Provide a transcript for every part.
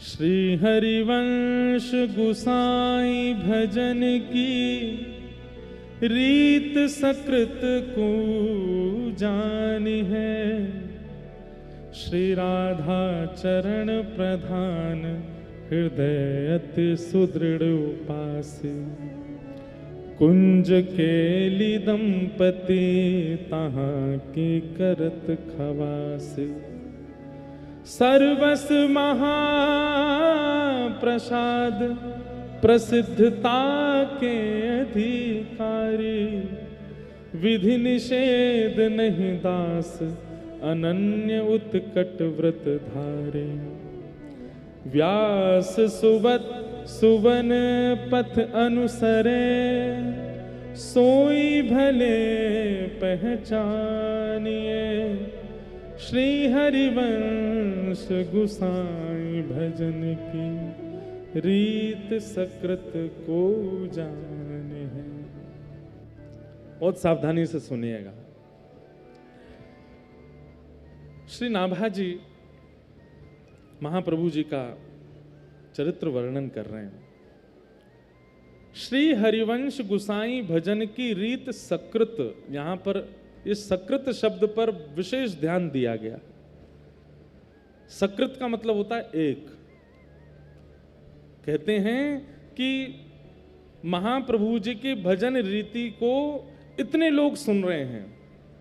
श्री हरिवंश गुसाई भजन की रीत सकृत को जानी है। श्री राधा चरण प्रधान हृदय अति सुदृढ़ उपास। कुंज केली दंपति तहाँ की करत खवास। सर्वस महाप्रसाद प्रसिद्धता के अधिकारी। विधि निषेध नहीं दास अनन्य उत्कट व्रत धारे। व्यास सुवत सुवन पथ अनुसरे। सोई भले पहचानिए। श्री हरिवंश गुसाई भजन की रीत सकृत को जाने है। बहुत सावधानी से सुनिएगा। श्री नाभाजी महाप्रभु जी का चरित्र वर्णन कर रहे हैं। श्री हरिवंश गुसाई भजन की रीत सकृत, यहां पर इस सकृत शब्द पर विशेष ध्यान दिया गया। सकृत का मतलब होता है एक। कहते हैं कि महाप्रभु जी की भजन रीति को इतने लोग सुन रहे हैं।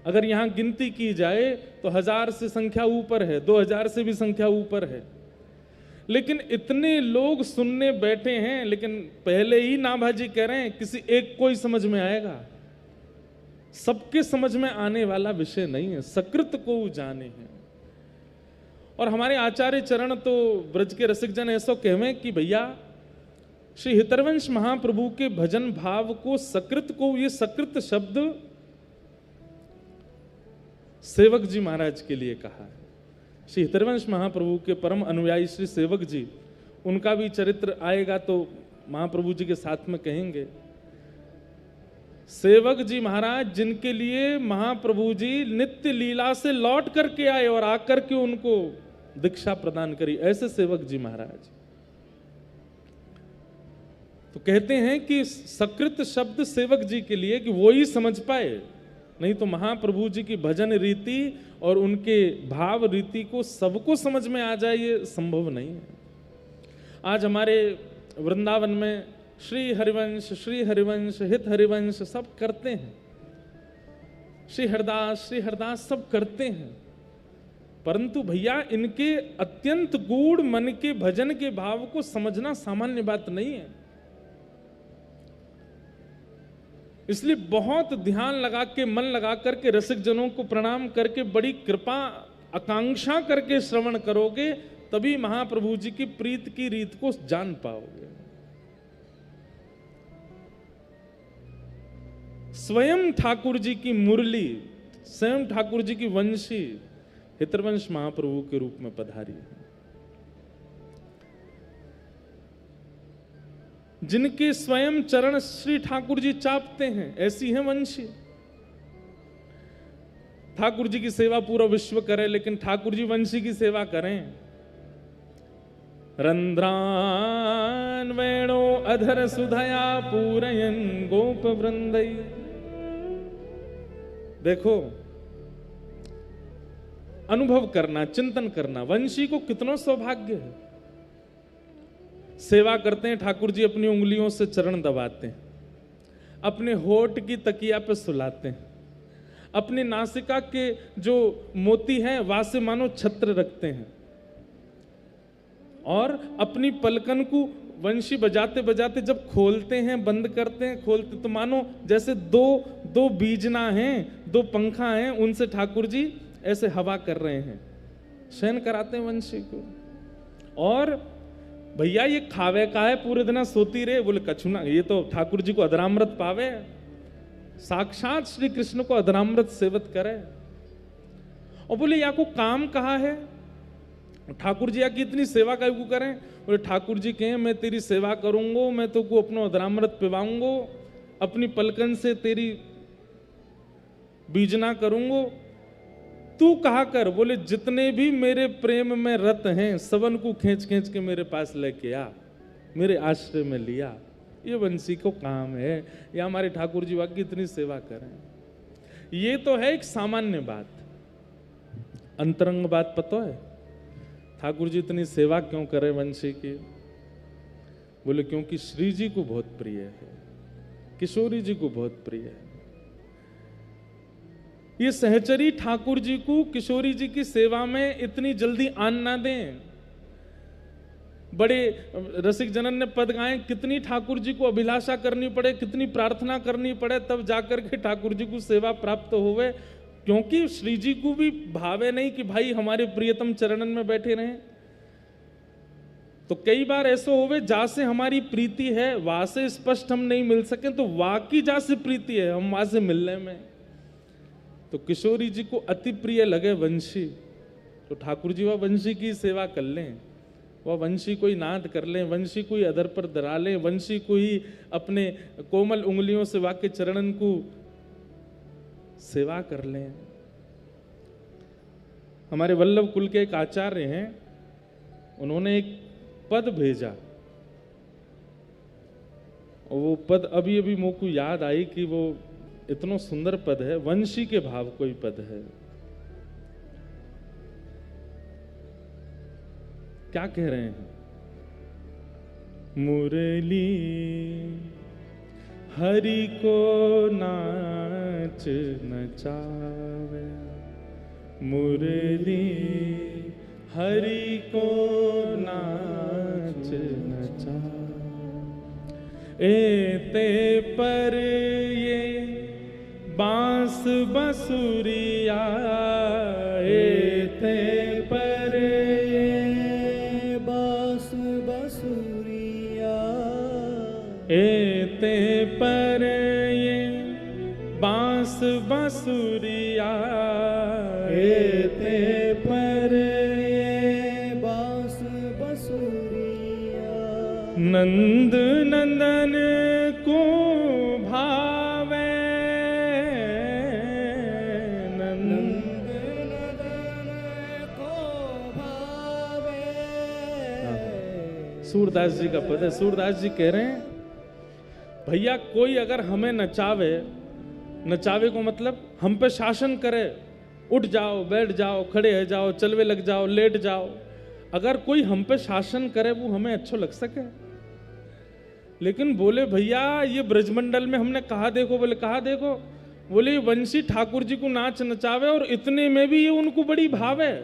अगर यहां गिनती की जाए तो 1000 से संख्या ऊपर है, 2000 से भी संख्या ऊपर है। लेकिन इतने लोग सुनने बैठे हैं, लेकिन पहले ही नाभाजी कह रहे हैं किसी एक को ही समझ में आएगा। सबके समझ में आने वाला विषय नहीं है। सकृत को जाने हैं। और हमारे आचार्य चरण तो ब्रज के रसिक जन ऐसा कहवे कि भैया श्री हितरवंश महाप्रभु के भजन भाव को, सकृत को, ये सकृत शब्द सेवक जी महाराज के लिए कहा है। श्री हितरवंश महाप्रभु के परम अनुयायी श्री सेवक जी, उनका भी चरित्र आएगा तो महाप्रभु जी के साथ में कहेंगे। सेवक जी महाराज जिनके लिए महाप्रभु जी नित्य लीला से लौट करके आए और आकर के उनको दीक्षा प्रदान करी, ऐसे सेवक जी महाराज। तो कहते हैं कि सकृत शब्द सेवक जी के लिए कि वो ही समझ पाए, नहीं तो महाप्रभु जी की भजन रीति और उनके भाव रीति को सबको समझ में आ जाए, ये संभव नहीं है। आज हमारे वृंदावन में श्री हरिवंश, हित हरिवंश सब करते हैं। श्री हरदास सब करते हैं। परंतु भैया इनके अत्यंत गूढ़ मन के भजन के भाव को समझना सामान्य बात नहीं है। इसलिए बहुत ध्यान लगा के, मन लगा करके, रसिक जनों को प्रणाम करके, बड़ी कृपा आकांक्षा करके श्रवण करोगे, तभी महाप्रभु जी की प्रीत की रीत को जान पाओगे। स्वयं ठाकुर जी की मुरली, स्वयं ठाकुर जी की वंशी हितरवंश महाप्रभु के रूप में पधारी है। जिनके स्वयं चरण श्री ठाकुर जी चापते हैं, ऐसी है वंशी। ठाकुर जी की सेवा पूरा विश्व करे, लेकिन ठाकुर जी वंशी की सेवा करें। रंध्रान वेणो अधर सुधया पूरयन गोप वृंदई। देखो, अनुभव करना, चिंतन करना, वंशी को कितना सौभाग्य है। सेवा करते हैं, ठाकुर जी अपनी उंगलियों से चरण दबाते हैं, अपने होठ की तकिया पे सुलाते हैं, अपनी नासिका के जो मोती हैं वहां से मानो छत्र रखते हैं, और अपनी पलकन को वंशी बजाते बजाते जब खोलते हैं, बंद करते हैं, खोलते, तो मानो जैसे दो बीजना हैं, 2 पंखा हैं, उनसे ठाकुर जी ऐसे हवा कर रहे हैं, शयन कराते हैं वंशी को। और भैया ये खावे का है, पूरे दिन सोती रहे, बोले कछुना, ये तो ठाकुर जी को अधरामृत पावे, साक्षात श्री कृष्ण को अधरामृत सेवत करे। और बोले या को काम कहा है, ठाकुर जी या की इतनी सेवा क्यों करें? बोले ठाकुर जी कहें मैं तेरी सेवा करूंगा, मैं तो को अपना अधरामृत पिवाऊंगा, अपनी पलकन से तेरी बीजना करूंगा, तू कहा कर, बोले जितने भी मेरे प्रेम में रत हैं सबन को खींच खींच के मेरे पास लेके आ, मेरे आश्रय में लिया। ये वंशी को काम है, या हमारे ठाकुर जी वाकी इतनी सेवा करें। ये तो है एक सामान्य बात। अंतरंग बात पता है ठाकुर जी इतनी सेवा क्यों करें वंशी की? बोले क्योंकि श्री जी को बहुत प्रिय है, किशोरी जी को बहुत प्रिय है। ये सहचरी ठाकुर जी को किशोरी जी की सेवा में इतनी जल्दी आन ना दें। बड़े रसिक जनन ने पद गाए, कितनी ठाकुर जी को अभिलाषा करनी पड़े, कितनी प्रार्थना करनी पड़े, तब जाकर के ठाकुर जी को सेवा प्राप्त होवे। क्योंकि श्री जी को भी भावे नहीं कि भाई हमारे प्रियतम चरणन में बैठे रहें। तो कई बार ऐसा होवे जा से हमारी प्रीति है वहां से स्पष्ट हम नहीं मिल सके, तो वाकई जा से प्रीति है हम वहां से मिलने में। तो किशोरी जी को अति प्रिय लगे वंशी, तो ठाकुर जी वह वंशी की सेवा कर लें, वह वंशी कोई नाद कर लें, वंशी कोई अधर पर दरा लें, वंशी को ही अपने कोमल उंगलियों से वाक्य चरणन को सेवा कर लें। हमारे वल्लभ कुल के एक आचार्य हैं, उन्होंने एक पद भेजा और वो पद अभी अभी मुझको याद आई कि वो इतना सुंदर पद है, वंशी के भाव कोई पद है। क्या कह रहे हैं? मुरली हरि को नाच नचावे, मुरली हरि को नाच नचावे। एते पर ये बांस बसुरिया, एते पर ये बांस बसुरिया, एते पर ये बांस बसुरिया, एते पर ये बांस बसुरिया। नंद नंदन को भावे, नंद नंदन को भावे। सूरदास जी का पद है। सूरदास जी कह रहे हैं भैया कोई अगर हमें नचावे, नचावे को मतलब हम पे शासन करे, उठ जाओ, बैठ जाओ, खड़े हो जाओ, चलवे लग जाओ, लेट जाओ, अगर कोई हम पे शासन करे वो हमें अच्छा लग सके। लेकिन बोले भैया ये ब्रजमंडल में हमने कहा देखो, बोले कहा देखो, बोले वंशी ठाकुर जी को नाच नचावे और इतने में भी ये उनको बड़ी भाव है।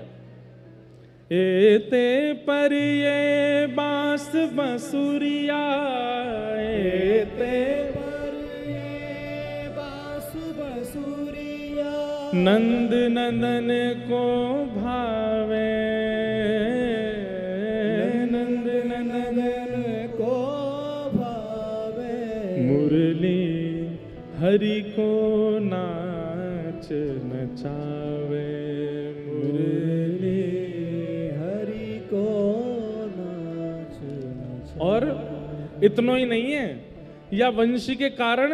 एते पर ये बांस बसुरिया, एते पर ये बांस बसुरिया, नंद नंदन को भावे, नंद नंदन को भावे। मुरली हरि को नाच नचावे, मुरली हरि को नाच नचावे। और इतना ही नहीं है, या वंशी के कारण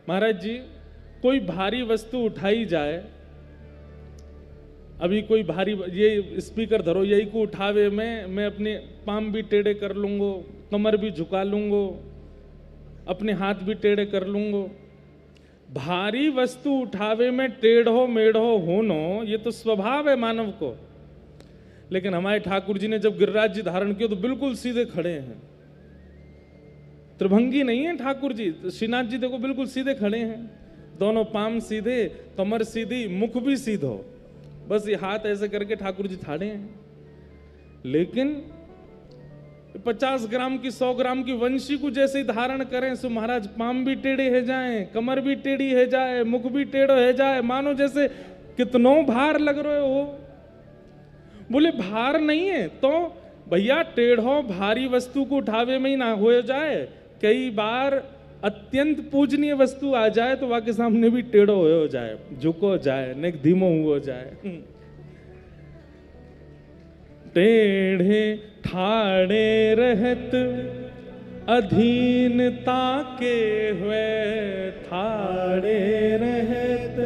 महाराज जी कोई भारी वस्तु उठाई जाए, अभी कोई भारी ये स्पीकर धरो, यही को उठावे मैं अपने पाम भी टेढ़े कर लूंगो, कमर भी झुका लूंगो, अपने हाथ भी टेढ़े कर लूंगो। भारी वस्तु उठावे में टेढ़ो मेढ़ो होनो ये तो स्वभाव है मानव को। लेकिन हमारे ठाकुर जी ने जब गिरिराज जी धारण किया तो बिल्कुल सीधे खड़े हैं, त्रिभंगी नहीं है ठाकुर जी। श्रीनाथ जी देखो बिल्कुल सीधे खड़े हैं, दोनों पाम सीधे, कमर सीधी, मुख भी सीधो, बस ये हाथ ऐसे करके ठाकुर जी ठाड़े हैं। लेकिन 50 ग्राम की 100 ग्राम की वंशी को जैसे ही धारण करें सो महाराज पाम भी टेढ़े है जाए, कमर भी टेढ़ी है जाए, मुख भी टेढ़ो है जाए, मानो जैसे कितनो भार लग रहे हो। बोले भार नहीं है तो भैया टेढ़ो भारी वस्तु को उठावे में ही ना हो जाए, कई बार अत्यंत पूजनीय वस्तु आ जाए तो वाके सामने भी टेढ़ो हो जाए, झुको जाए, ने धीमो हो जाए। टेढ़े ठाड़े रहत अधीनता के हुए, ठाड़े रहत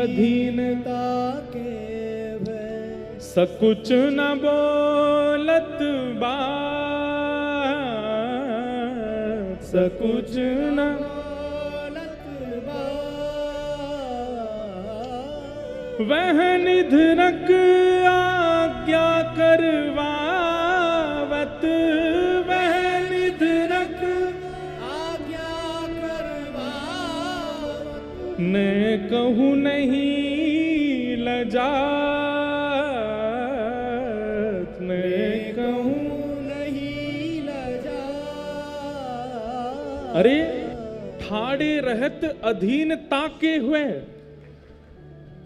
अधीनता के भय सकुच न बोलत बात, सकुच न वह निधरक आज्ञा करवावत, वह निधरक आज्ञा करवावत ने कहूँ नहीं लजात, ने कहूँ नहीं लजा। अरे ठाड़े रहत अधीनता के हुए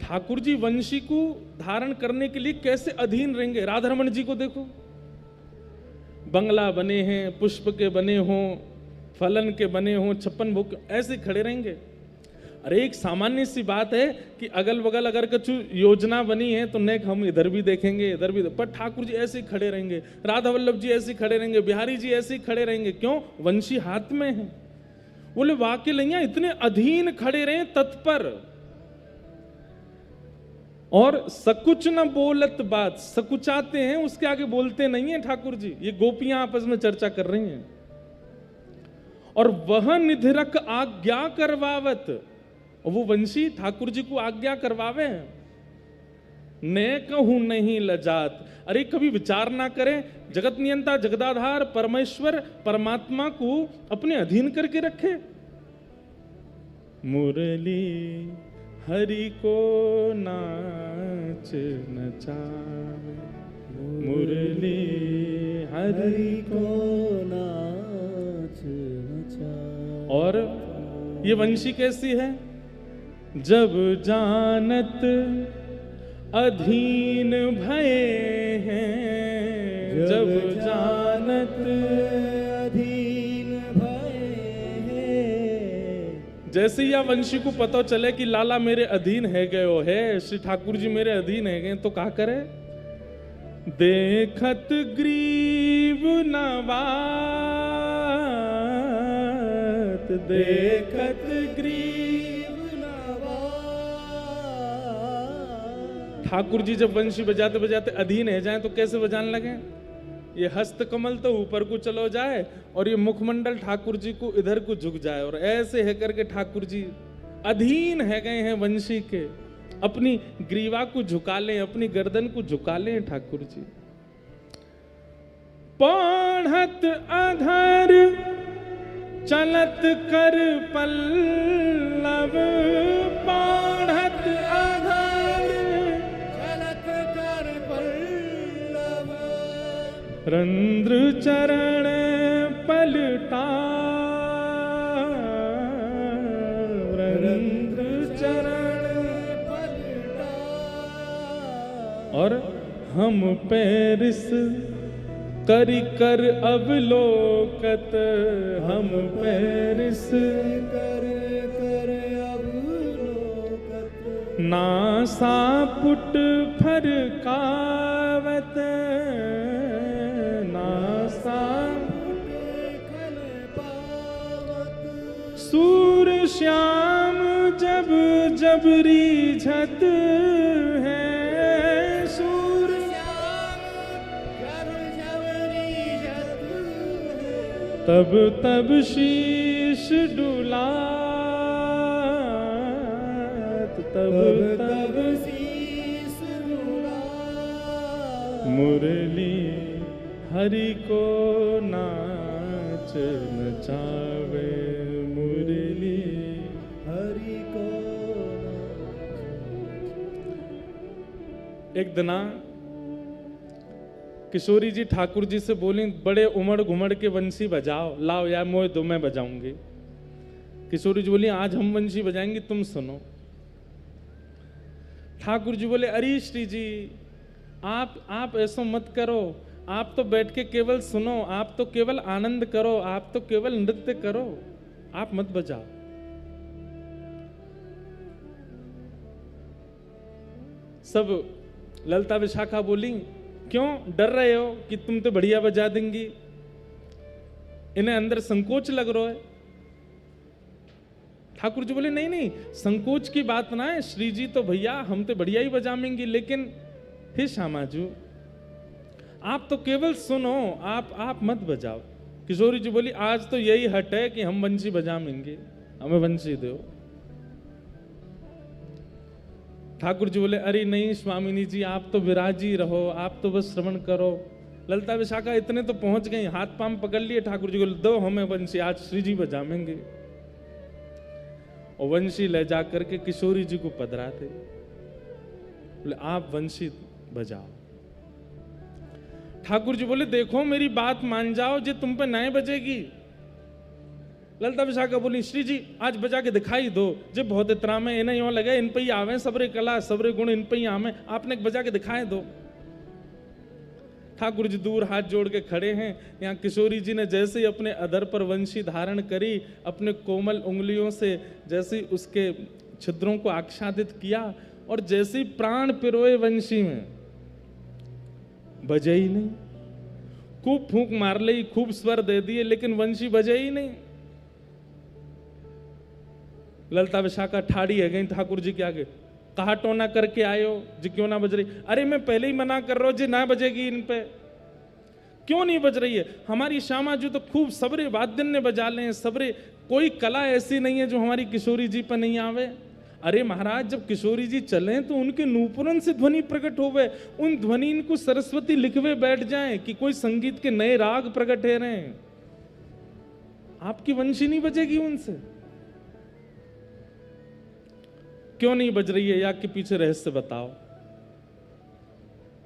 ठाकुर जी वंशी को धारण करने के लिए कैसे अधीन रहेंगे। राधारमण जी को देखो, बंगला बने हैं, पुष्प के बने हों, फलन के बने हों, 56 भोग, ऐसे खड़े रहेंगे। अरे एक सामान्य सी बात है कि अगल बगल अगर कुछ योजना बनी है तो नेक हम इधर भी देखेंगे, इधर भी, पर ठाकुर जी ऐसे ही खड़े रहेंगे, राधा वल्लभ जी ऐसे ही खड़े रहेंगे, बिहारी जी ऐसे ही खड़े रहेंगे। क्यों? वंशी हाथ में है। बोले वाकई लैया इतने अधीन खड़े रहे तत्पर, और सकुच न बोलत बात, सकुचाते हैं, उसके आगे बोलते नहीं है ठाकुर जी। ये गोपियां आपस में चर्चा कर रही हैं। और वह निधरक आज्ञा करवावत, और वो वंशी ठाकुर जी को आज्ञा करवावे, ने कहूं नहीं लजात। अरे कभी विचार ना करें, जगत नियंता जगदाधार परमेश्वर परमात्मा को अपने अधीन करके रखे। मुरली हरि को नाच नचावे, मुरली हरि को नाच नचावे। और ये वंशी कैसी है? जब जानत अधीन भये हैं, जब जानत अधीन भये हैं। जैसे या वंशी को पता चले कि लाला मेरे अधीन है गयो है, श्री ठाकुर जी मेरे अधीन है गए, तो क्या करे? देखत ग्रीव नवात, देखत ग्रीव नवात। ठाकुर जी जब वंशी बजाते बजाते अधीन है जाए तो कैसे बजाने लगे? ये हस्त कमल तो ऊपर को चलो जाए और ये मुखमंडल ठाकुर जी को इधर को झुक जाए, और ऐसे है करके ठाकुर जी अधीन है गए हैं वंशी के। अपनी ग्रीवा को झुका लें, अपनी गर्दन को झुका लें ठाकुर जी। पढ़त अधर चलत कर पल्लव, पढ़त अधर चलत कर पल्लव। रंध्र चरण पलटा, रंध्र चरण पलटा। और हम पैरिस कर कर अवलोकत, हम पैरिस कर कर अवलोकत। नासा पुट फरकावत, नासा खल पावत। सूर श्याम जब जब रीझत है, सूर श्याम जब जब रीझत है। तब तब शीश डुलात, तब तब शीस रुला। मुरली हरि को नाच नचावे, मुरली हरि को एक दिना किशोरी जी ठाकुर जी से बोली, बड़े उमड़ घुमड़ के वंशी बजाओ, लाओ यार मोए दो, मैं बजाऊंगी। किशोरी जी बोली आज हम वंशी बजाएंगे, तुम सुनो। ठाकुर जी बोले अरे श्री जी आप ऐसा मत करो, आप तो बैठ के केवल सुनो, आप तो केवल आनंद करो, आप तो केवल नृत्य करो, आप मत बजाओ। सब ललता विशाखा बोली क्यों डर रहे हो कि तुम तो बढ़िया बजा देंगी, इन्हें अंदर संकोच लग रहा है। ठाकुर जी बोले नहीं नहीं, संकोच की बात ना है, श्री जी तो भैया हम तो बढ़िया ही बजाएंगे, लेकिन हे श्यामाजू आप तो केवल सुनो, आप मत बजाओ। किशोरी जी बोली आज तो यही हट है कि हम बंशी बजाएंगे, हमें बंशी दो। ठाकुर जी बोले अरे नहीं स्वामिनी जी, आप तो विराजी रहो, आप तो बस श्रवण करो। ललिता विशाखा इतने तो पहुंच गई, हाथ पांव पकड़ लिए, ठाकुर जी को दो हमें बंशी, आज श्री जी बजाएंगे। और वंशी ले जाकर के किशोरी जी को पधराते, बोले आप वंशी बजाओ। ठाकुर जी बोले देखो मेरी बात मान जाओ, जे तुम पे नहीं बजेगी। ललिता विशाखा बोली श्री जी आज बजा के दिखाई दो, जे बहुत इतना में इन्हें यूं लगे इन पे ही आवे, सबरे कला सबरे गुण इन पे ही आवे, आपने बजा के दिखाए दो। ठाकुर जी दूर हाथ जोड़ के खड़े हैं। यहाँ किशोरी जी ने जैसे ही अपने अधर पर वंशी धारण करी, अपने कोमल उंगलियों से जैसे ही उसके छिद्रों को आच्छादित किया, और जैसे ही प्राण पिरोए वंशी में, बजे ही नहीं। खूब फूंक मार ली, खूब स्वर दे दिए, लेकिन वंशी बजे ही नहीं। ललिता विशाखा ठाड़ी है गई ठाकुर जी के आगे, कहा टोना करके आयो जी क्यों ना बज रही? अरे मैं पहले ही मना कर रहा हूं जी ना बजेगी इन पे, क्यों नहीं बज रही है? हमारी श्यामा जी तो खूब सबरे वाद्य ने बजा ले, सबरे कोई कला ऐसी नहीं है जो हमारी किशोरी जी पर नहीं आवे। अरे महाराज जब किशोरी जी चले तो उनके नूपुरन से ध्वनि प्रकट होवे, उन ध्वनि को सरस्वती लिखवे बैठ जाए कि कोई संगीत के नए राग प्रकट है रहे। आपकी वंशी नहीं बजेगी उनसे, क्यों नहीं बज रही है? या के पीछे रहस्य बताओ।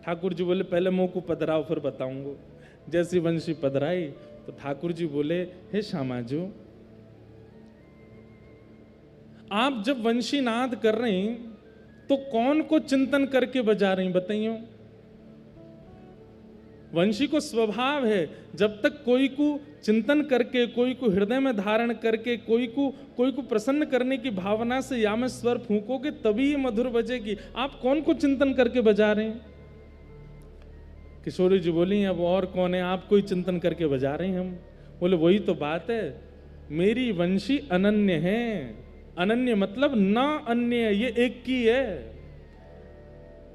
ठाकुर जी बोले पहले मुंह को पधराओ फिर बताऊंगा। जैसी वंशी पधराई तो ठाकुर जी बोले हे श्यामाजू, आप जब वंशी नाद कर रहे हैं तो कौन को चिंतन करके बजा रही बताइयो? वंशी को स्वभाव है जब तक कोई को चिंतन करके, कोई को हृदय में धारण करके, कोई को प्रसन्न करने की भावना से या में स्वर फूंकोगे तभी ये मधुर बजेगी। आप कौन को चिंतन करके बजा रहे हैं? किशोरी जी बोली अब और कौन है, आप कोई चिंतन करके बजा रहे हैं हम? बोले वही तो बात है, मेरी वंशी अनन्य है। अनन्य मतलब ना अन्य, ये एक की है।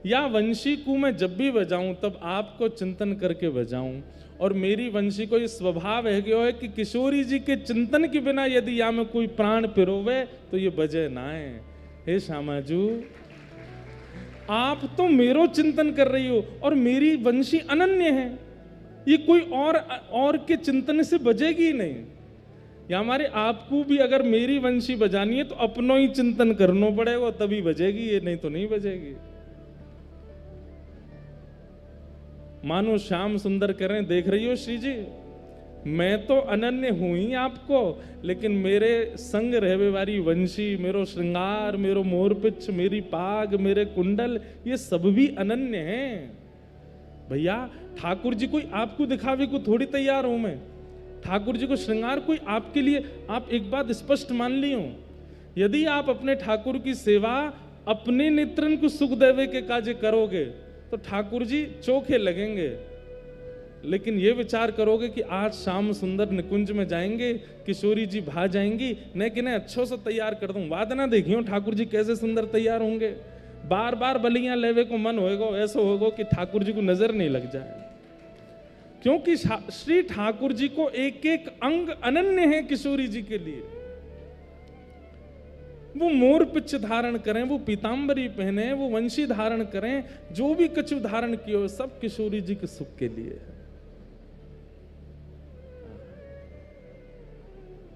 या वंशी को मैं जब भी बजाऊं तब आपको चिंतन करके बजाऊं, और मेरी वंशी को ये स्वभाव है कि किशोरी जी के चिंतन के बिना यदि या में कोई प्राण पिरोवे तो ये बजे ना है। हे श्यामाजू, आप तो मेरो चिंतन कर रही हो और मेरी वंशी अनन्य है, ये कोई और के चिंतन से बजेगी नहीं। या हमारे आपको भी अगर मेरी वंशी बजानी है तो अपनो ही चिंतन करना पड़ेगा तभी बजेगी, ये नहीं तो नहीं बजेगी। मानो श्याम सुंदर कह रहे हैं, देख रही हो श्री जी, मैं तो अनन्य हूं ही आपको, लेकिन मेरे संग रहवे वाली वंशी, मेरो श्रृंगार, मेरो मोरपिच, मेरी पाग, मेरे कुंडल, ये सब भी अनन्य हैं। भैया ठाकुर जी कोई आपको दिखावे को थोड़ी तैयार हूं मैं। ठाकुर जी को श्रृंगार कोई आपके लिए, आप एक बात स्पष्ट मान लियो, यदि आप अपने ठाकुर की सेवा अपने नेत्रन को सुख देवे के काजे करोगे तो ठाकुर जी चोखे लगेंगे। लेकिन ये विचार करोगे कि आज शाम सुंदर निकुंज में जाएंगे, किशोरी जी भा जाएंगी, न कि अच्छो से तैयार कर दूं, वाद ना देखियो ठाकुर जी कैसे सुंदर तैयार होंगे। बार बार बलियां लेवे को मन होएगा, ऐसा होगा कि ठाकुर जी को नजर नहीं लग जाए, क्योंकि श्री ठाकुर जी को एक एक अंग अनन्य है किशोरी जी के लिए। वो मोर पिच धारण करें, वो पीतांबरी पहने, वो वंशी धारण करें, जो भी कछु धारण किए सब किशोरी जी के सुख के लिए है।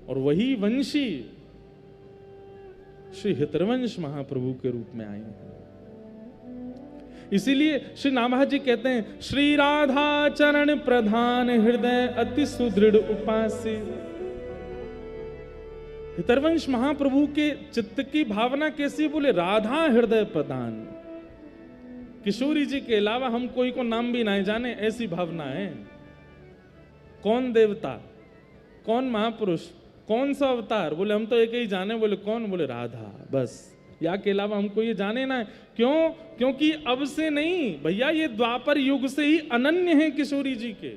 और वही वंशी श्री हितरवंश महाप्रभु के रूप में आई है। इसीलिए श्री नाभा जी कहते हैं, श्री राधा चरण प्रधान हृदय अति सुदृढ़ उपासी। हितरवंश महाप्रभु के चित्त की भावना कैसी? बोले राधा हृदय प्रधान। किशोरी जी के अलावा हम कोई को नाम भी नहीं जाने, ऐसी भावना है। कौन देवता, कौन महापुरुष, कौन सा अवतार? बोले हम तो एक ही जाने। बोले कौन? बोले राधा, बस। या के अलावा हमको ये जाने ना है। क्यों? क्योंकि अब से नहीं भैया, ये द्वापर युग से ही अनन्य है किशोरी जी के।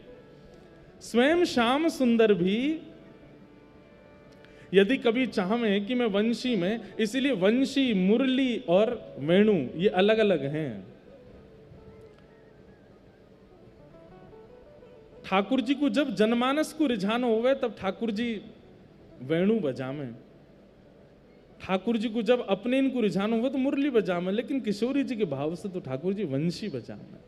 स्वयं श्याम सुंदर भी यदि कभी चाहें कि मैं वंशी में, इसीलिए वंशी, मुरली और वेणु ये अलग अलग हैं। ठाकुर जी को जब जनमानस को रिझाना होवे तब ठाकुर जी वेणु बजावे, ठाकुर जी को जब अपने इनको रिझाना होवे तो मुरली बजावे, लेकिन किशोरी जी के भाव से तो ठाकुर जी वंशी बजावे।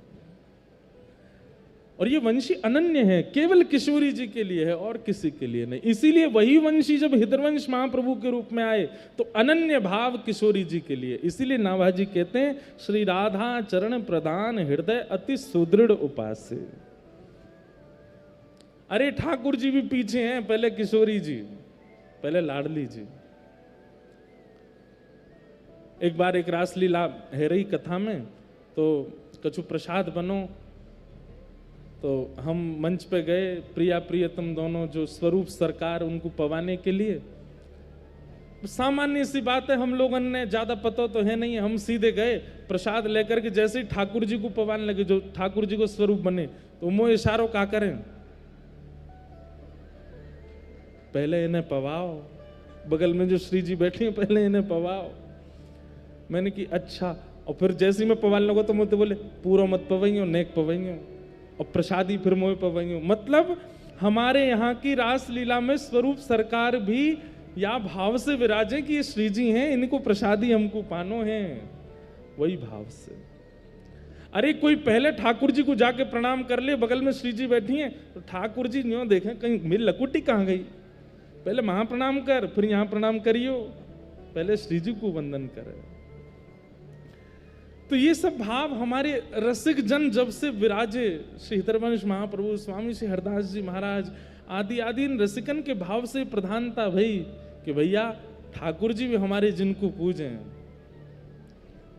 और ये वंशी अनन्य है, केवल किशोरी जी के लिए है और किसी के लिए नहीं। इसीलिए वही वंशी जब हृदयवंश महाप्रभु के रूप में आए तो अनन्य भाव किशोरी जी के लिए। इसीलिए नाभाजी कहते हैं श्री राधा चरण प्रदान हृदय अति सुदृढ़ उपास्य। अरे ठाकुर जी भी पीछे हैं, पहले किशोरी जी, पहले लाडली जी। एक बार एक रासलीला है रही कथा में, तो कछु प्रसाद बनो, तो हम मंच पे गए, प्रिया प्रियतम दोनों जो स्वरूप सरकार उनको पवाने के लिए। सामान्य सी बात है, हम लोगों ने ज्यादा पता तो है नहीं, हम सीधे गए प्रसाद लेकर के, जैसे ही ठाकुर जी को पवाने लगे, जो ठाकुर जी को स्वरूप बने, तो मुंह इशारों का करें, पहले इन्हें पवाओ, बगल में जो श्री जी बैठी हैं पहले इन्हें पवाओ। मैंने कि अच्छा, और फिर जैसे ही मैं पवाने लगा तो मुझे बोले पूरा मत पवाइयो, नेक पवाइयो, और प्रसादी फिर मोह पवाइयो। मतलब हमारे यहाँ की रासलीला में स्वरूप सरकार भी या भाव से विराजे कि ये श्री जी हैं, इनको प्रसादी हमको पानो है, वही भाव से। अरे कोई पहले ठाकुर जी को जाके प्रणाम कर ले, बगल में श्री जी बैठी हैं, तो ठाकुर जी न्यों देखें कहीं मेरी लकुटी कहाँ गई, पहले वहां प्रणाम कर, फिर यहां प्रणाम करियो, पहले श्री जी को वंदन करे। तो ये सब भाव हमारे रसिक जन जब से विराजे, श्री हृदयवंश महाप्रभु, स्वामी श्री हरदास जी महाराज आदि आदि, इन रसिकन के भाव से प्रधानता भई कि भैया ठाकुर जी भी हमारे जिनको पूजे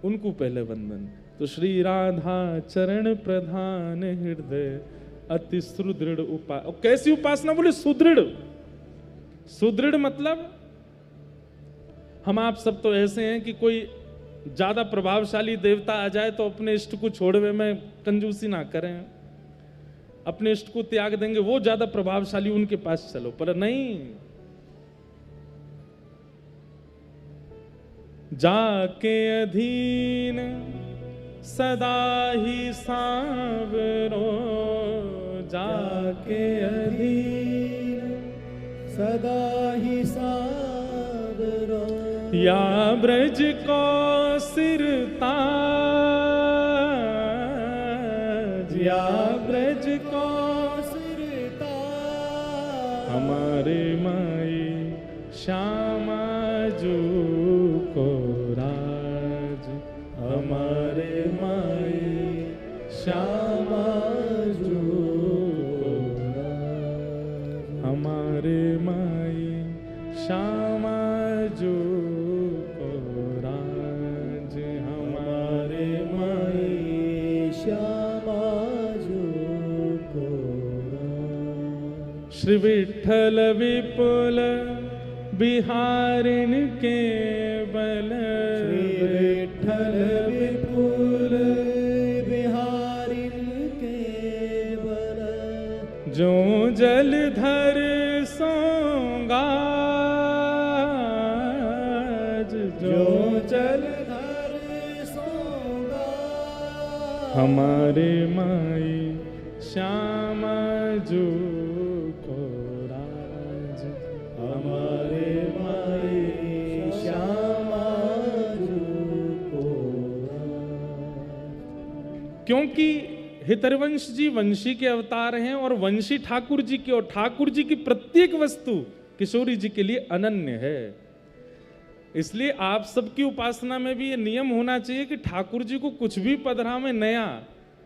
उनको पहले वंदन। तो श्री राधा चरण प्रधान हृदय अति सुदृढ़ उपासना। कैसी उपासना बोले? सुदृढ़। सुदृढ़ मतलब हम आप सब तो ऐसे हैं कि कोई ज्यादा प्रभावशाली देवता आ जाए तो अपने इष्ट को छोड़वे में कंजूसी ना करें, अपने इष्ट को त्याग देंगे, वो ज्यादा प्रभावशाली, उनके पास चलो। पर नहीं, जाके अधीन सदा ही सांवरो, जाके अधीन सदा ही सावरो, या ब्रज को सिरताज, या ब्रज को सिरता हमारे माई श्यामा जू को राज, हमारे माई श्यामा जू को राज, हमारे माई श्यामा जू को राज, हमारे माई श्यामा जो को राज। श्री विठ्ठल विपुल बिहारिन के बल, श्री विठ्ठल विपुल बिहारिन के बल, जो जलधर सोंगा, जो जलधर सोगा, हमारे माई श्यामा जू को राज, हमारे माई श्यामा जो को राज। क्योंकि हितरवंश जी वंशी के अवतार हैं और वंशी ठाकुर जी के, और ठाकुर जी की प्रत्येक वस्तु किशोरी जी के लिए अनन्य है। इसलिए आप सबकी उपासना में भी ये नियम होना चाहिए कि ठाकुर जी को कुछ भी पधरा में नया,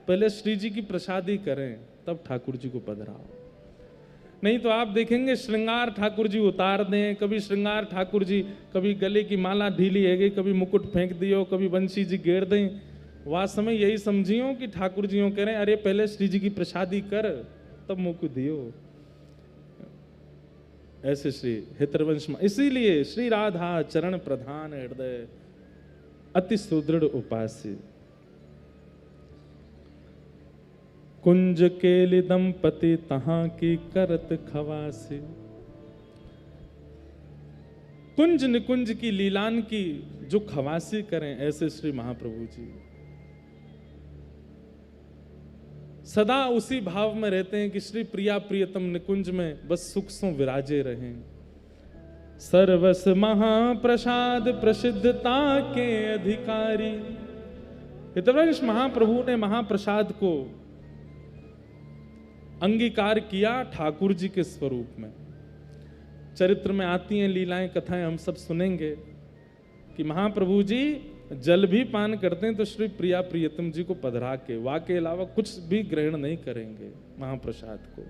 पहले श्री जी की प्रसादी करें तब ठाकुर जी को पधराओ। नहीं तो आप देखेंगे श्रृंगार ठाकुर जी उतार दें, कभी श्रृंगार ठाकुर जी, कभी गले की माला ढीली है गई, कभी मुकुट फेंक दियो, कभी बंशी जी घेर दें। वह समय यही समझियो कि ठाकुर जी कह रहे हैं अरे पहले श्री जी की प्रसादी कर तब मुकुट दियो। ऐसे श्री हितरवंश, इसीलिए श्री राधा चरण प्रधान हृदय अति सुदृढ़ उपास्य। कुंज केलि दंपति तहां की करत खवासी, कुंज निकुंज की लीलान की जो खवासी करें, ऐसे श्री महाप्रभु जी सदा उसी भाव में रहते हैं कि श्री प्रिया प्रियतम निकुंज में बस सुख सो विराजे रहें। सर्वस महाप्रसाद प्रसिद्धता के अधिकारी। हितवंश महाप्रभु ने महाप्रसाद को अंगीकार किया ठाकुर जी के स्वरूप में। चरित्र में आती हैं लीलाएं, कथाएं हम सब सुनेंगे कि महाप्रभु जी जल भी पान करते हैं तो श्री प्रिया प्रियतम जी को पधरा के, वा के अलावा कुछ भी ग्रहण नहीं करेंगे महाप्रसाद को।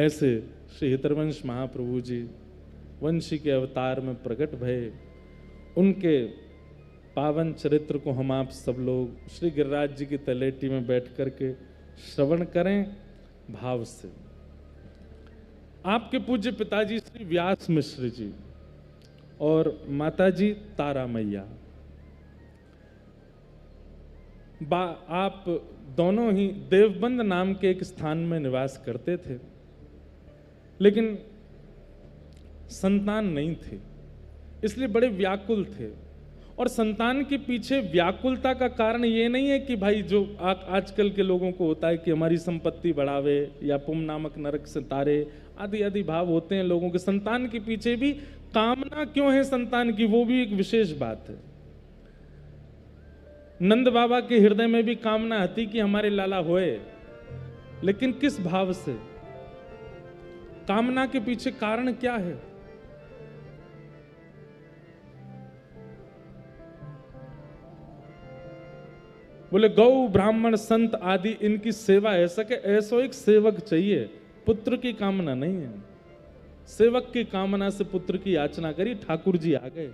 ऐसे श्री हितवंश महाप्रभु जी वंशी के अवतार में प्रकट भये। उनके पावन चरित्र को हम आप सब लोग श्री गिरिराज जी की तलेटी में बैठ करके श्रवण करें भाव से। आपके पूज्य पिताजी श्री व्यास मिश्र जी और माताजी तारा मैया, आप दोनों ही देवबंद नाम के एक स्थान में निवास करते थे, लेकिन संतान नहीं थे, इसलिए बड़े व्याकुल थे। और संतान के पीछे व्याकुलता का कारण ये नहीं है कि भाई जो आजकल के लोगों को होता है कि हमारी संपत्ति बढ़ावे या पुम नामक नरक से तारे आदि आदि भाव होते हैं लोगों के। संतान के पीछे भी कामना क्यों है संतान की, वो भी एक विशेष बात है। नंद बाबा के हृदय में भी कामना थी कि हमारे लाला होए, लेकिन किस भाव से? कामना के पीछे कारण क्या है? बोले गौ ब्राह्मण संत आदि इनकी सेवा है सके, ऐसो एक सेवक चाहिए, पुत्र की कामना नहीं है। सेवक की कामना से पुत्र की याचना करी, ठाकुर जी आ गए।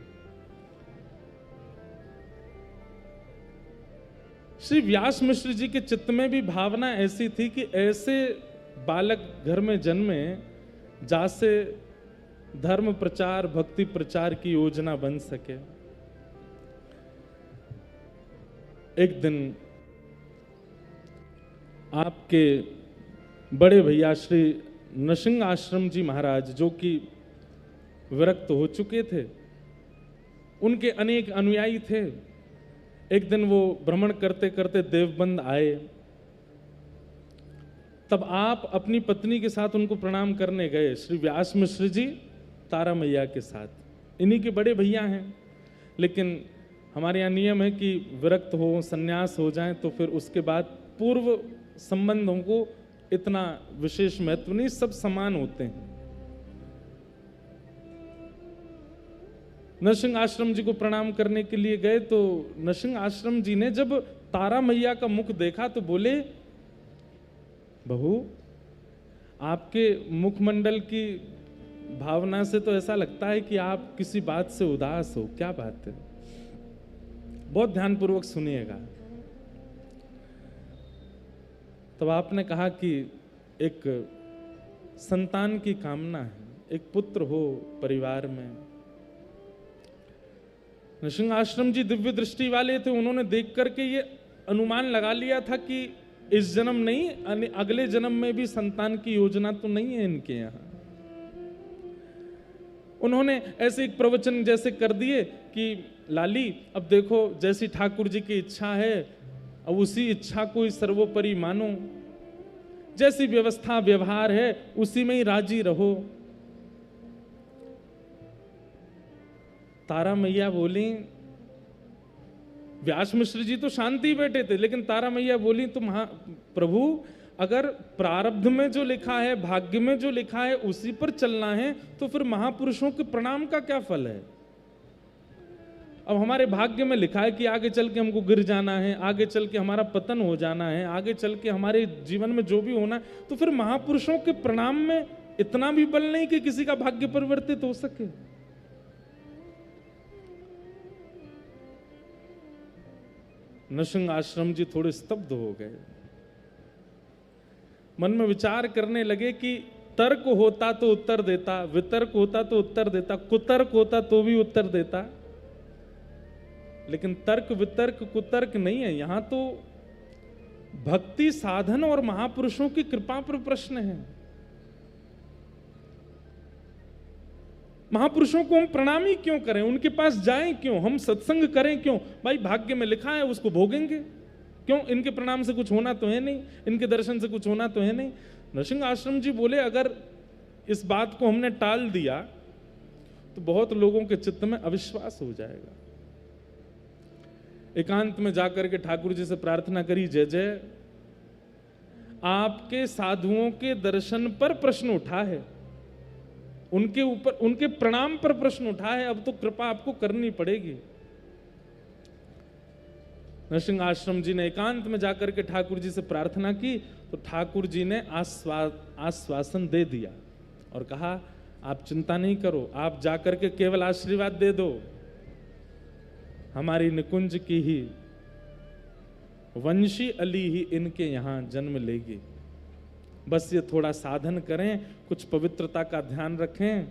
श्री व्यास मिश्र जी के चित्त में भी भावना ऐसी थी कि ऐसे बालक घर में जन्मे जासे धर्म प्रचार भक्ति प्रचार की योजना बन सके। एक दिन आपके बड़े भैया श्री नृसिंह आश्रम जी महाराज, जो कि विरक्त हो चुके थे, उनके अनेक अनुयायी थे। एक दिन वो भ्रमण करते करते देवबंद आए, तब आप अपनी पत्नी के साथ उनको प्रणाम करने गए, श्री व्यास मिश्र जी तारा मैया के साथ। इन्हीं के बड़े भैया हैं, लेकिन हमारे यहाँ नियम है कि विरक्त हो संन्यास हो जाएं तो फिर उसके बाद पूर्व संबंधों को इतना विशेष महत्व नहीं, सब समान होते हैं। नरसिंह आश्रम जी को प्रणाम करने के लिए गए तो नरसिंह आश्रम जी ने जब तारा मैया का मुख देखा तो बोले, बहू आपके मुखमंडल की भावना से तो ऐसा लगता है कि आप किसी बात से उदास हो, क्या बात है? बहुत ध्यानपूर्वक सुनिएगा। तब आपने कहा कि एक संतान की कामना है, एक पुत्र हो परिवार में। नरसिंह आश्रम जी दिव्य दृष्टि वाले थे, उन्होंने देख करके ये अनुमान लगा लिया था कि इस जन्म नहीं, अगले जन्म में भी संतान की योजना तो नहीं है इनके यहाँ। उन्होंने ऐसे एक प्रवचन जैसे कर दिए कि लाली अब देखो जैसी ठाकुर जी की इच्छा है अब उसी इच्छा को ही सर्वोपरि मानो, जैसी व्यवस्था व्यवहार है उसी में ही राजी रहो। तारा मैया बोली, व्यास मिश्र जी तो शांति बैठे थे, लेकिन तारा मैया बोली, तुम प्रभु अगर प्रारब्ध में जो लिखा है, भाग्य में जो लिखा है उसी पर चलना है तो फिर महापुरुषों के प्रणाम का क्या फल है? अब हमारे भाग्य में लिखा है कि आगे चल के हमको गिर जाना है, आगे चल के हमारा पतन हो जाना है, आगे चल के हमारे जीवन में जो भी होना है, तो फिर महापुरुषों के प्रणाम में इतना भी बल नहीं कि किसी का भाग्य परिवर्तित हो सके। नरसिंह आश्रम जी थोड़े स्तब्ध हो गए, मन में विचार करने लगे कि तर्क होता तो उत्तर देता, वितर्क होता तो उत्तर देता, कुतर्क होता तो भी उत्तर देता, लेकिन तर्क वितर्क कुतर्क नहीं है। यहां तो भक्ति साधन और महापुरुषों की कृपा पर प्रश्न है। महापुरुषों को हम प्रणाम ही क्यों करें, उनके पास जाएं क्यों, हम सत्संग करें क्यों? भाई भाग्य में लिखा है उसको भोगेंगे, क्यों? इनके प्रणाम से कुछ होना तो है नहीं, इनके दर्शन से कुछ होना तो है नहीं। नरसिंह आश्रम जी बोले अगर इस बात को हमने टाल दिया तो बहुत लोगों के चित्त में अविश्वास हो जाएगा। एकांत में जाकर के ठाकुर जी से प्रार्थना करी, जय जय आपके साधुओं के दर्शन पर प्रश्न उठा है, उनके ऊपर उनके प्रणाम पर प्रश्न उठा है, अब तो कृपा आपको करनी पड़ेगी। नरसिंह आश्रम जी ने एकांत में जाकर के ठाकुर जी से प्रार्थना की तो ठाकुर जी ने आश्वासन दे दिया और कहा आप चिंता नहीं करो, आप जाकर के केवल आशीर्वाद दे दो, हमारी निकुंज की ही वंशी अली ही इनके यहां जन्म लेगी। बस ये थोड़ा साधन करें, कुछ पवित्रता का ध्यान रखें,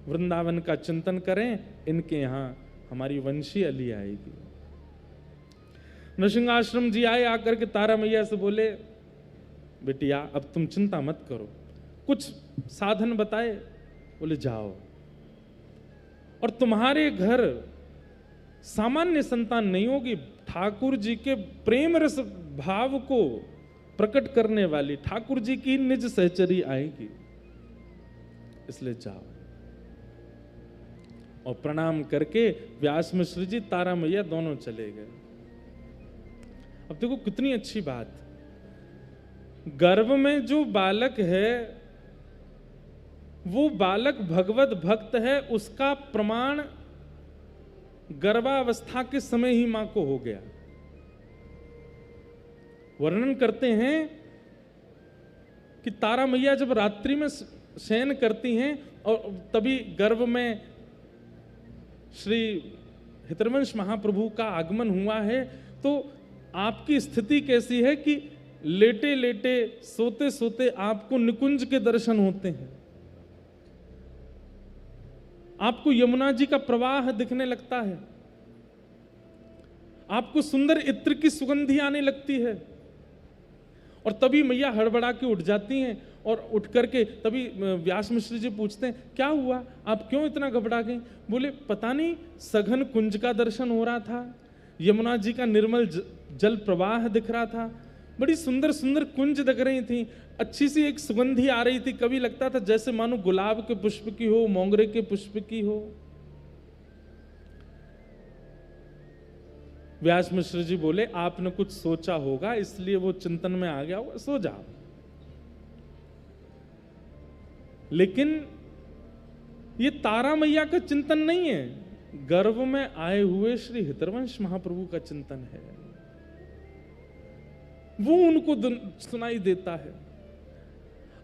वृंदावन का चिंतन करें, इनके यहां हमारी वंशी अली आएगी। नरसिंह आश्रम जी आए, आकर के तारा मैया से बोले बेटिया अब तुम चिंता मत करो, कुछ साधन बताए। बोले जाओ और तुम्हारे घर सामान्य संतान नहीं होगी, ठाकुर जी के प्रेम रस भाव को प्रकट करने वाली ठाकुर जी की निज सहचरी आएगी, इसलिए जाओ। और प्रणाम करके व्यास मिश्र जी, तारा मैया दोनों चले गए। अब देखो कितनी अच्छी बात, गर्भ में जो बालक है वो बालक भगवत भक्त है, उसका प्रमाण गर्भावस्था के समय ही मां को हो गया। वर्णन करते हैं कि तारा मैया जब रात्रि में शयन करती हैं और तभी गर्भ में श्री हितवंश महाप्रभु का आगमन हुआ है, तो आपकी स्थिति कैसी है कि लेटे लेटे सोते सोते आपको निकुंज के दर्शन होते हैं, आपको यमुना जी का प्रवाह दिखने लगता है, आपको सुंदर इत्र की सुगंधी आने लगती है, और तभी मैया हड़बड़ा के उठ जाती हैं और उठ करके तभी व्यास मिश्र जी पूछते हैं क्या हुआ, आप क्यों इतना घबरा गए? बोले पता नहीं, सघन कुंज का दर्शन हो रहा था, यमुना जी का निर्मल जल प्रवाह दिख रहा था, बड़ी सुंदर सुंदर कुंज दिख रही थी, अच्छी सी एक सुगंधी आ रही थी, कभी लगता था जैसे मानो गुलाब के पुष्प की हो, मोंगरे के पुष्प की हो। व्यास मिश्र जी बोले आपने कुछ सोचा होगा इसलिए वो चिंतन में आ गया होगा, सो जाओ। लेकिन ये तारा मैया का चिंतन नहीं है, गर्भ में आए हुए श्री हितवंश महाप्रभु का चिंतन है, वो उनको सुनाई देता है।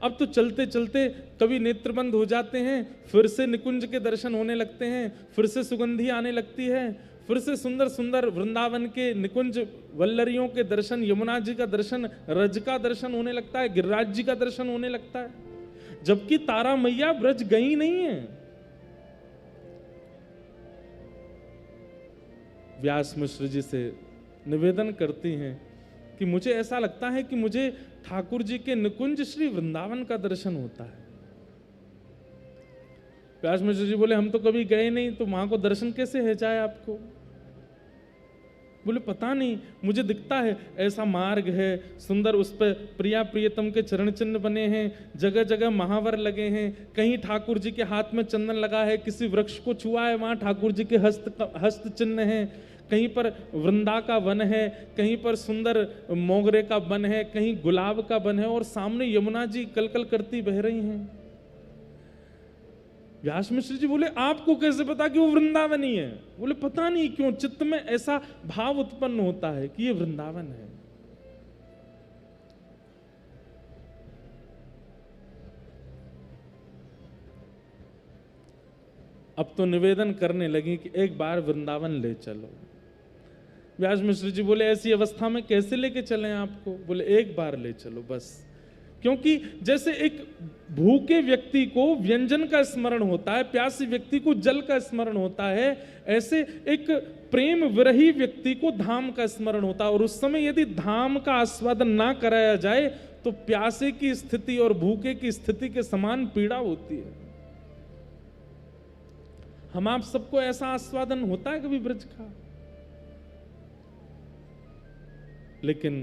अब तो चलते चलते कभी नेत्र बंद हो जाते हैं, फिर से निकुंज के दर्शन होने लगते हैं, फिर से सुगंधी आने लगती है, फिर से सुंदर सुंदर वृंदावन के निकुंज वल्लरियों के दर्शन, यमुना जी का दर्शन, रज का दर्शन होने लगता है, गिरिराज जी का दर्शन होने लगता है, जबकि तारा मैया ब्रज गई नहीं है। व्यास मिश्र जी से निवेदन करती हैं कि मुझे ऐसा लगता है कि मुझे ठाकुर जी के निकुंज श्री वृंदावन का दर्शन होता है। व्यास मिश्र जी बोले हम तो कभी गए नहीं, तो वहां को दर्शन कैसे है जाए आपको? बोले पता नहीं, मुझे दिखता है ऐसा मार्ग है सुंदर, उस पर प्रिया प्रियतम के चरण चिन्ह बने हैं, जगह जगह महावर लगे हैं, कहीं ठाकुर जी के हाथ में चंदन लगा है, किसी वृक्ष को छुआ है वहां ठाकुर जी के हस्त चिन्ह है, कहीं पर वृंदा का वन है, कहीं पर सुंदर मोगरे का वन है, कहीं गुलाब का वन है, और सामने यमुना जी कलकल करती बह रही हैं। व्यास मिश्र जी बोले आपको कैसे पता कि वो वृंदावनी है? बोले पता नहीं क्यों चित्त में ऐसा भाव उत्पन्न होता है कि ये वृंदावन है। अब तो निवेदन करने लगी कि एक बार वृंदावन ले चलो। व्यास मिश्र जी बोले ऐसी अवस्था में कैसे लेके चलें आपको? बोले एक बार ले चलो बस, क्योंकि जैसे एक भूखे व्यक्ति को व्यंजन का स्मरण होता है, प्यासी व्यक्ति को जल का स्मरण होता है, ऐसे एक प्रेम विरही व्यक्ति को धाम का स्मरण होता है। और उस समय यदि धाम का आस्वादन ना कराया जाए तो प्यासे की स्थिति और भूखे की स्थिति के समान पीड़ा होती है। हम आप सबको ऐसा आस्वादन होता है कभी ब्रज का? लेकिन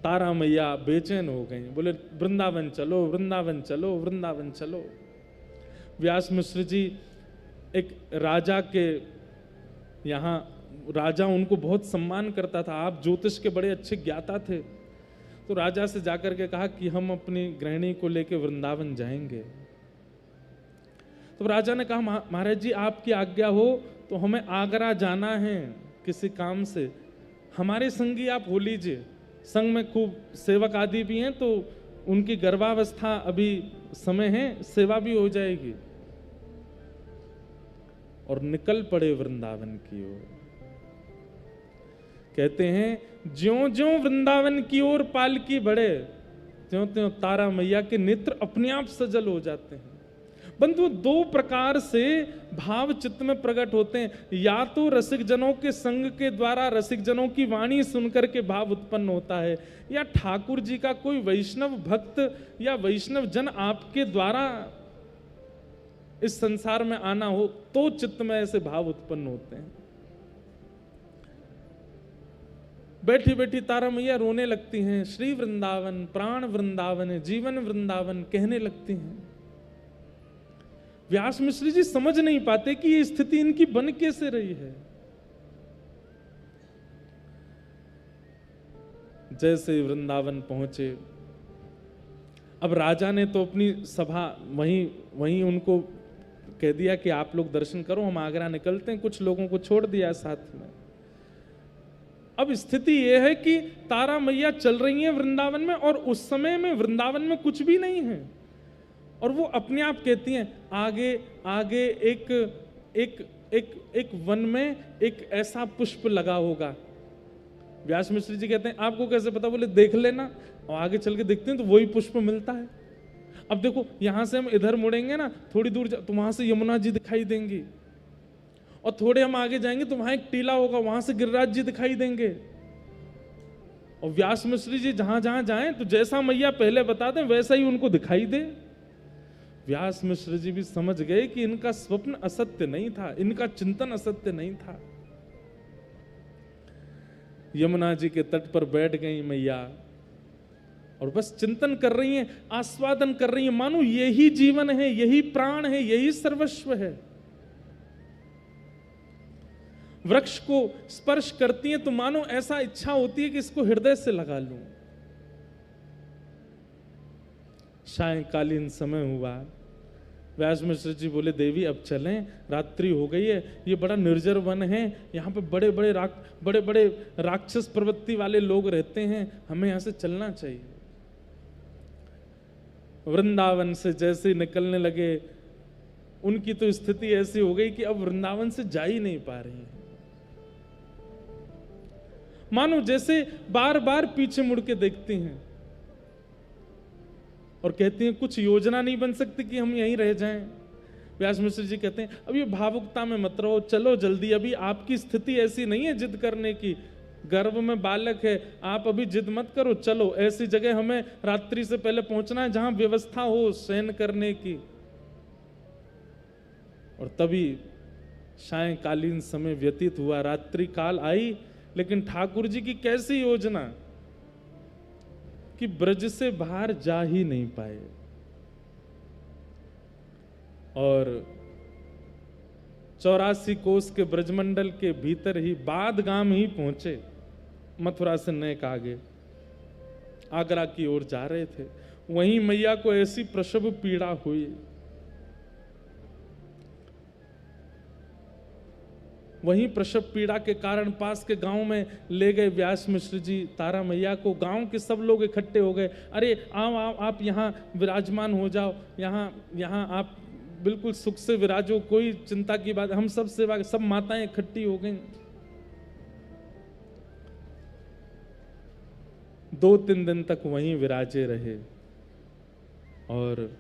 तारा मैया बेचैन हो गई, बोले वृंदावन चलो, वृंदावन चलो, वृंदावन चलो। व्यास मिश्र जी एक राजा के यहाँ, राजा उनको बहुत सम्मान करता था, आप ज्योतिष के बड़े अच्छे ज्ञाता थे, तो राजा से जाकर के कहा कि हम अपनी गृहिणी को लेकर वृंदावन जाएंगे। तो राजा ने कहा महाराज जी आपकी आज्ञा हो तो हमें आगरा जाना है किसी काम से, हमारे संगी आप हो लीजिए, संग में खूब सेवक आदि भी हैं, तो उनकी गर्भावस्था अभी समय है, सेवा भी हो जाएगी। और निकल पड़े वृंदावन की ओर। कहते हैं ज्यों ज्यों वृंदावन की ओर पालकी बढ़े, त्यों त्यों तारा मैया के नेत्र अपने आप सजल हो जाते हैं। बंधु दो प्रकार से भाव चित्त में प्रकट होते हैं, या तो रसिक जनों के संग के द्वारा रसिक जनों की वाणी सुनकर के भाव उत्पन्न होता है, या ठाकुर जी का कोई वैष्णव भक्त या वैष्णव जन आपके द्वारा इस संसार में आना हो तो चित्त में ऐसे भाव उत्पन्न होते हैं। बैठी बैठी तारा मैया रोने लगती हैं, श्री वृंदावन प्राण वृंदावन जीवन वृंदावन कहने लगती हैं। व्यास मिश्र जी समझ नहीं पाते कि ये स्थिति इनकी बन कैसे रही है। जैसे वृंदावन पहुंचे, अब राजा ने तो अपनी सभा वहीं उनको कह दिया कि आप लोग दर्शन करो, हम आगरा निकलते हैं, कुछ लोगों को छोड़ दिया साथ में। अब स्थिति यह है कि तारा मैया चल रही हैं वृंदावन में, और उस समय में वृंदावन में कुछ भी नहीं है, और वो अपने आप कहती हैं आगे आगे एक वन में एक ऐसा पुष्प लगा होगा। व्यास मिश्र जी कहते हैं आपको कैसे पता? बोले देख लेना, और आगे चल के देखते हैं तो वही पुष्प मिलता है। अब देखो यहां से हम इधर मुड़ेंगे ना, थोड़ी दूर तो वहां से यमुना जी दिखाई देंगी, और थोड़े हम आगे जाएंगे तो वहां एक टीला होगा, वहां से गिरिराज जी दिखाई देंगे। और व्यास मिश्र जी जहां जहां जाएं तो जैसा मैया पहले बता दें वैसा ही उनको दिखाई दे। व्यास मिश्र जी भी समझ गए कि इनका स्वप्न असत्य नहीं था, इनका चिंतन असत्य नहीं था। यमुना जी के तट पर बैठ गई मैया और बस चिंतन कर रही हैं, आस्वादन कर रही हैं, मानो यही जीवन है, यही प्राण है, यही सर्वस्व है। वृक्ष को स्पर्श करती हैं तो मानो ऐसा इच्छा होती है कि इसको हृदय से लगा लूं। सायंकालीन समय हुआ, व्यास मिश्र जी बोले देवी अब चलें, रात्रि हो गई है, ये बड़ा निर्जर वन है, यहाँ पे बड़े बड़े राक्षस प्रवृत्ति वाले लोग रहते हैं, हमें यहाँ से चलना चाहिए। वृंदावन से जैसे ही निकलने लगे, उनकी तो स्थिति ऐसी हो गई कि अब वृंदावन से जा ही नहीं पा रही हैं, मानो जैसे बार बार पीछे मुड़ के देखती हैं और कहती हैं कुछ योजना नहीं बन सकती कि हम यहीं रह जाएं। व्यास मिश्र जी कहते हैं अब ये भावुकता में मत रहो, चलो जल्दी, अभी आपकी स्थिति ऐसी नहीं है जिद करने की, गर्भ में बालक है, आप अभी जिद मत करो, चलो ऐसी जगह हमें रात्रि से पहले पहुंचना है जहां व्यवस्था हो शयन करने की। और तभी सायंकालीन समय व्यतीत हुआ, रात्रि काल आई, लेकिन ठाकुर जी की कैसी योजना कि ब्रज से बाहर जा ही नहीं पाए, और 84 कोस के ब्रजमंडल के भीतर ही बादगाम ही पहुंचे। मथुरा से नेक आगे आगरा की ओर जा रहे थे, वहीं मैया को ऐसी प्रसव पीड़ा हुई, वहीं प्रसव पीड़ा के कारण पास के गांव में ले गए व्यास मिश्र जी तारा मैया को। गांव के सब लोग इकट्ठे हो गए, अरे आओ आओ आप यहाँ विराजमान हो जाओ, यहाँ आप बिल्कुल सुख से विराजो, कोई चिंता की बात, हम सब सेवा, सब माताएं इकट्ठी हो गई। 2-3 दिन तक वहीं विराजे रहे, और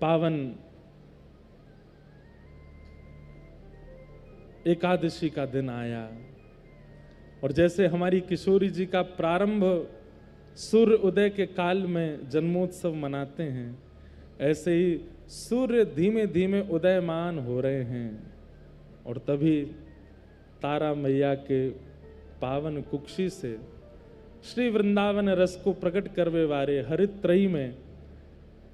पावन एकादशी का दिन आया, और जैसे हमारी किशोरी जी का प्रारंभ सूर्य उदय के काल में जन्मोत्सव मनाते हैं, ऐसे ही सूर्य धीमे धीमे उदयमान हो रहे हैं और तभी तारा मैया के पावन कुक्षी से श्री वृंदावन रस को प्रकट करवे वाले हरित त्रयी में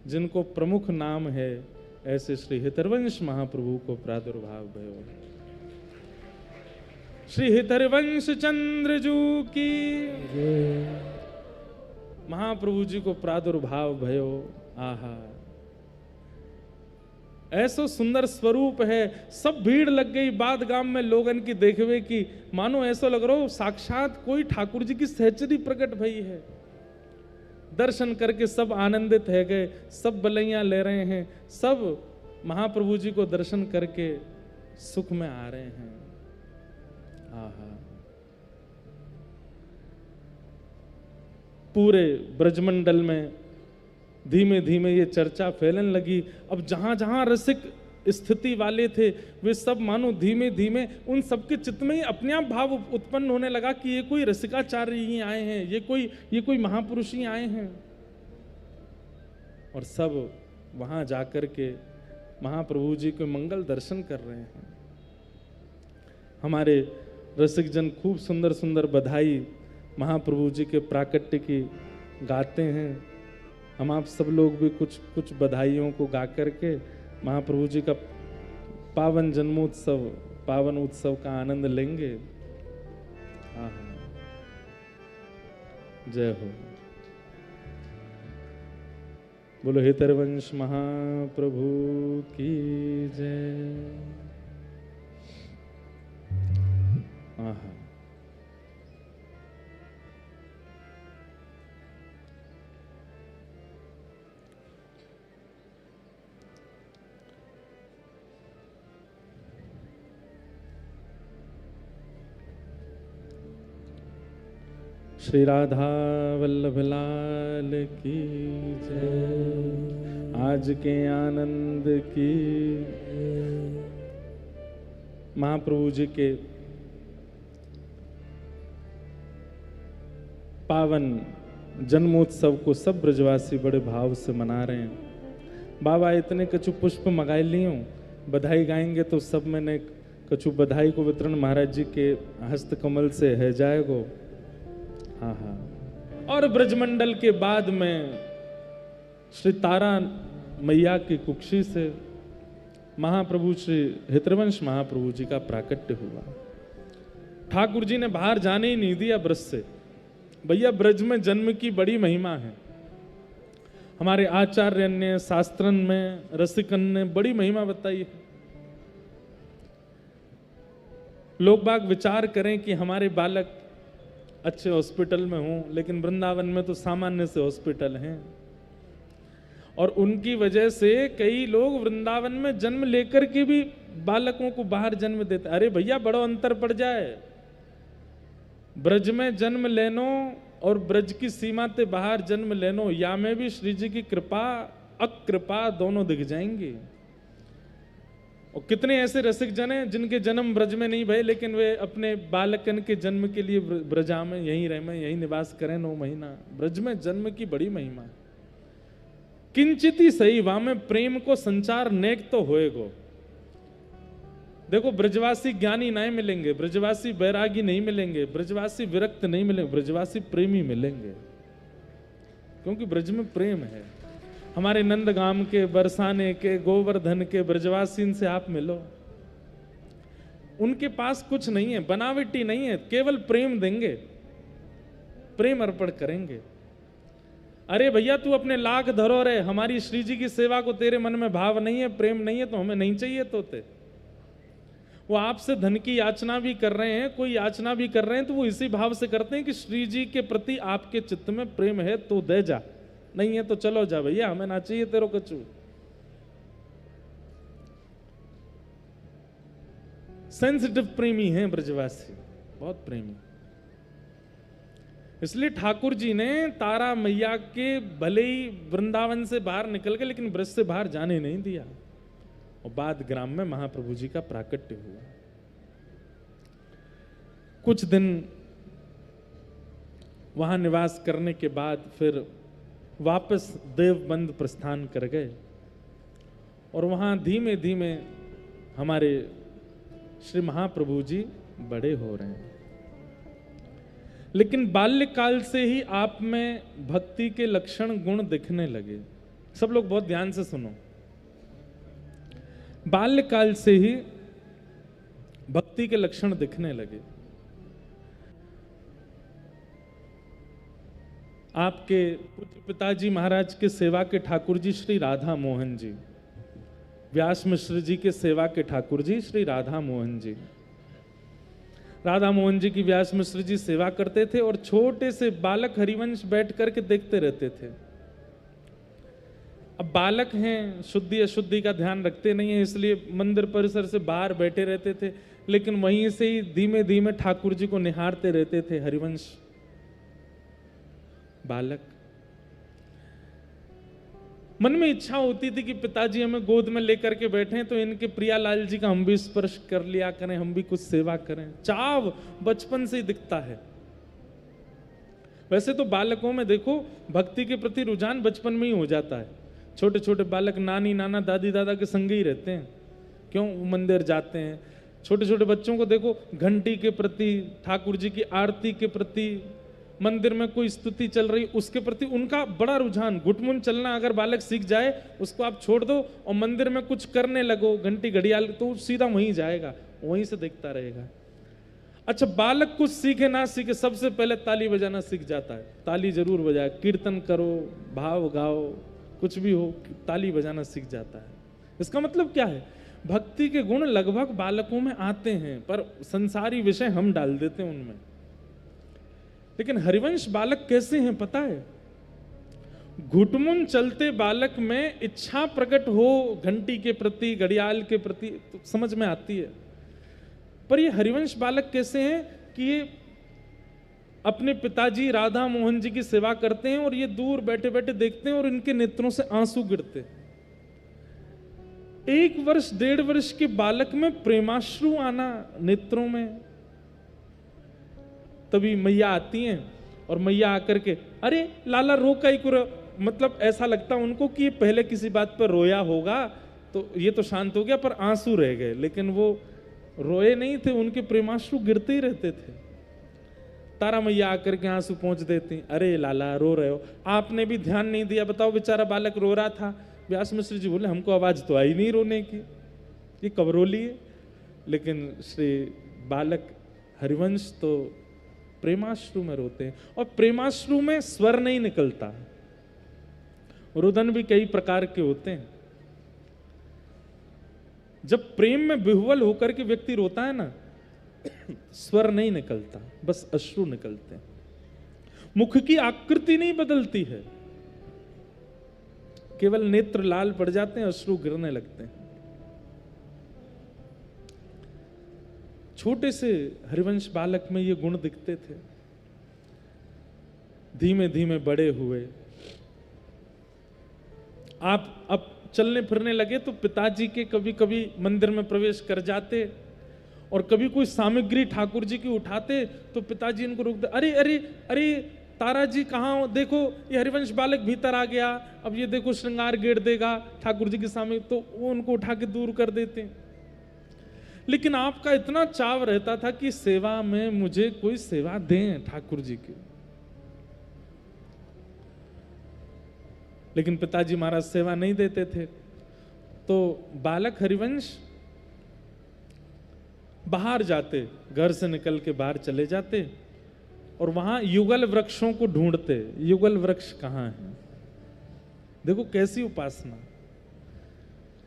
जिनको प्रमुख नाम है, ऐसे श्री हितरवंश महाप्रभु को प्रादुर्भाव भयो। श्री हितरवंश चंद्र जू की महाप्रभु जी को प्रादुर्भाव भयो। आहा, ऐसो सुंदर स्वरूप है। सब भीड़ लग गई बाद गांव में लोगन की देखवे की, मानो ऐसा लग रहा हो साक्षात कोई ठाकुर जी की सहचरी प्रकट भई है। दर्शन करके सब आनंदित है गए, सब बलैया ले रहे हैं, सब महाप्रभु जी को दर्शन करके सुख में आ रहे हैं। आहा, पूरे ब्रजमंडल में धीमे धीमे ये चर्चा फैलने लगी। अब जहां जहां रसिक स्थिति वाले थे वे सब मानो धीमे धीमे उन सबके चित्त में ही अपने आप भाव उत्पन्न होने लगा कि ये कोई रसिकाचार्य ही आए हैं, ये कोई महापुरुष ही आए हैं। और सब वहां जाकर के महाप्रभु जी के मंगल दर्शन कर रहे हैं। हमारे रसिक जन खूब सुंदर सुंदर बधाई महाप्रभु जी के प्राकट्य की गाते हैं। हम आप सब लोग भी कुछ कुछ बधाइयों को गा करके महाप्रभु जी का पावन जन्मोत्सव, पावन उत्सव का आनंद लेंगे। जय हो। बोलो हितरवंश महाप्रभु की जय। आहा, श्री राधा वल्लभ लाल की जय। आज के आनंद की। महाप्रभु जी के पावन जन्मोत्सव को सब ब्रजवासी बड़े भाव से मना रहे हैं। बाबा इतने कछु पुष्प मंगाए लियो, बधाई गाएंगे तो सब मैंने कछु बधाई को वितरण महाराज जी के हस्त कमल से है जाएगो। हाँ हाँ। और ब्रजमंडल के बाद में श्री तारा मैया की कुक्षी से महाप्रभु श्री हितरवंश महाप्रभु जी का प्राकट्य हुआ। ठाकुर जी ने बाहर जाने ही नहीं दिया ब्रज से। भैया ब्रज में जन्म की बड़ी महिमा है। हमारे आचार्य ने शास्त्रन में रसिकन ने बड़ी महिमा बताई है। लोग बाग विचार करें कि हमारे बालक अच्छे हॉस्पिटल में हों, लेकिन वृंदावन में तो सामान्य से हॉस्पिटल हैं और उनकी वजह से कई लोग वृंदावन में जन्म लेकर के भी बालकों को बाहर जन्म देते। अरे भैया बड़ा अंतर पड़ जाए। ब्रज में जन्म लेनो और ब्रज की सीमा से बाहर जन्म लेनो, या में भी श्री जी की कृपा अकृपा दोनों दिख जाएंगी। और कितने ऐसे रसिक जन हैं जिनके जन्म ब्रज में नहीं भये, लेकिन वे अपने बालकन के जन्म के लिए ब्रजा में यहीं रह में यहीं निवास करें 9 महीना। ब्रज में जन्म की बड़ी महिमा है। किंचित ही सही वहां में प्रेम को संचार नेक तो होएगो। देखो ब्रजवासी ज्ञानी नहीं मिलेंगे, ब्रजवासी बैरागी नहीं मिलेंगे, ब्रजवासी विरक्त नहीं मिलेंगे, ब्रजवासी प्रेमी मिलेंगे, क्योंकि ब्रज में प्रेम है। हमारे नंदगाम के, बरसाने के, गोवर्धन के ब्रजवासी से आप मिलो, उनके पास कुछ नहीं है, बनावटी नहीं है, केवल प्रेम देंगे, प्रेम अर्पण करेंगे। अरे भैया तू अपने लाख धरो रे, हमारी श्री जी की सेवा को तेरे मन में भाव नहीं है, प्रेम नहीं है, तो हमें नहीं चाहिए तोते। वो आपसे धन की याचना भी कर रहे हैं, कोई याचना भी कर रहे हैं, तो वो इसी भाव से करते हैं कि श्री जी के प्रति आपके चित्त में प्रेम है तो दे जा, नहीं है तो चलो जा भैया, हमें ना चाहिए तेरो कछु। सेंसिटिव प्रेमी हैं ब्रजवासी, बहुत प्रेमी। इसलिए ठाकुर जी ने तारा मैया के भले ही वृंदावन से बाहर निकल गए, लेकिन ब्रज से बाहर जाने नहीं दिया। और बाद ग्राम में महाप्रभु जी का प्राकट्य हुआ। कुछ दिन वहां निवास करने के बाद फिर वापस देवबंद प्रस्थान कर गए। और वहां धीमे धीमे हमारे श्री महाप्रभु जी बड़े हो रहे हैं। लेकिन बाल्यकाल से ही आप में भक्ति के लक्षण गुण दिखने लगे। सब लोग बहुत ध्यान से सुनो। बाल्यकाल से ही भक्ति के लक्षण दिखने लगे। आपके पूज्य पिताजी महाराज के सेवा के ठाकुर जी श्री राधा मोहन जी, व्यास मिश्र जी के सेवा के ठाकुर जी श्री राधा मोहन जी, राधा मोहन जी की व्यास मिश्र जी सेवा करते थे और छोटे से बालक हरिवंश बैठ करके देखते रहते थे। अब बालक हैं, शुद्धि अशुद्धि का ध्यान रखते नहीं है, इसलिए मंदिर परिसर से बाहर बैठे रहते थे, लेकिन वहीं से ही धीमे धीमे ठाकुर जी को निहारते रहते थे हरिवंश बालक। मन में इच्छा होती थी कि पिताजी हमें गोद में लेकर के बैठे तो इनके प्रियालाल जी का हम भी स्पर्श कर लिया करें, हम भी कुछ सेवा करें। चाव बचपन से ही दिखता है। वैसे तो बालकों में देखो भक्ति के प्रति रुझान बचपन में ही हो जाता है। छोटे छोटे बालक नानी नाना दादी दादा के संग ही रहते हैं, क्यों, वो मंदिर जाते हैं। छोटे छोटे बच्चों को देखो घंटी के प्रति, ठाकुर जी की आरती के प्रति, मंदिर में कोई स्तुति चल रही उसके प्रति उनका बड़ा रुझान। गुटमुन चलना अगर बालक सीख जाए, उसको आप छोड़ दो और मंदिर में कुछ करने लगो, घंटी घड़ियाल, तो सीधा वहीं जाएगा, वहीं से देखता रहेगा। अच्छा, बालक कुछ सीखे ना सीखे, सबसे पहले ताली बजाना सीख जाता है। ताली जरूर बजाए, कीर्तन करो, भाव गाओ, कुछ भी हो, ताली बजाना सीख जाता है। इसका मतलब क्या है? भक्ति के गुण लगभग बालकों में आते हैं, पर संसारी विषय हम डाल देते हैं उनमें। लेकिन हरिवंश बालक कैसे हैं पता है? घुटमुन चलते बालक में इच्छा प्रकट हो घंटी के प्रति, घड़ियाल के प्रति, तो समझ में आती है। पर ये हरिवंश बालक कैसे हैं कि ये अपने पिताजी राधा मोहन जी की सेवा करते हैं और ये दूर बैठे बैठे देखते हैं और इनके नेत्रों से आंसू गिरते। 1 वर्ष 1.5 वर्ष के बालक में प्रेमाश्रु आना नेत्रों में। तभी मैया आती हैं और मैया आकर के, अरे लाला रो का ही करो, मतलब ऐसा लगता उनको कि ये पहले किसी बात पर रोया होगा तो ये तो शांत हो गया, पर आंसू रह गए। लेकिन वो रोए नहीं थे, उनके प्रेमाश्रु गिरते ही रहते थे। तारा मैया आकर के आंसू पहुंच देती, अरे लाला रो रहे हो, आपने भी ध्यान नहीं दिया, बताओ बेचारा बालक रो रहा था। व्यास मिश्र जी बोले, हमको आवाज तो आई नहीं रोने की, ये कब रो लिए। लेकिन श्री बालक हरिवंश तो प्रेमाश्रु में रोते हैं, और प्रेमाश्रु में स्वर नहीं निकलता। रुदन भी कई प्रकार के होते हैं। जब प्रेम में विह्वल होकर के व्यक्ति रोता है ना, स्वर नहीं निकलता, बस अश्रु निकलते हैं। मुख की आकृति नहीं बदलती है, केवल नेत्र लाल पड़ जाते हैं, अश्रु गिरने लगते हैं। छोटे से हरिवंश बालक में ये गुण दिखते थे। धीमे धीमे बड़े हुए, आप अब चलने फिरने लगे तो पिताजी के कभी कभी मंदिर में प्रवेश कर जाते, और कभी कोई सामग्री ठाकुर जी की उठाते तो पिताजी इनको रोक दे, अरे अरे अरे तारा जी कहाँ हो, देखो ये हरिवंश बालक भीतर आ गया, अब ये देखो श्रृंगार गेड़ देगा ठाकुर जी के सामने, तो वो उनको उठा के दूर कर देते। लेकिन आपका इतना चाव रहता था कि सेवा में मुझे कोई सेवा दें ठाकुर जी की। लेकिन पिताजी महाराज सेवा नहीं देते थे, तो बालक हरिवंश बाहर जाते, घर से निकल के बाहर चले जाते और वहां युगल वृक्षों को ढूंढते। युगल वृक्ष कहाँ है? देखो कैसी उपासना।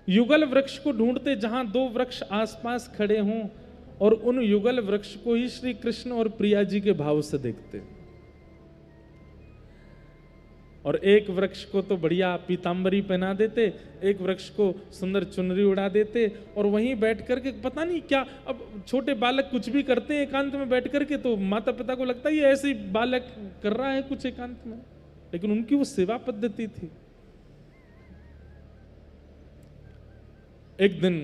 युगल वृक्ष को ढूंढते जहां 2 वृक्ष आसपास खड़े हों, और उन युगल वृक्ष को ही श्री कृष्ण और प्रिया जी के भाव से देखते। और एक वृक्ष को तो बढ़िया पीतांबरी पहना देते, एक वृक्ष को सुंदर चुनरी उड़ा देते, और वहीं बैठ करके पता नहीं क्या, अब छोटे बालक कुछ भी करते हैं एकांत में बैठ करके, तो माता पिता को लगता है ये ऐसे ही बालक कर रहा है कुछ एकांत में, लेकिन उनकी वो सेवा पद्धति थी। एक दिन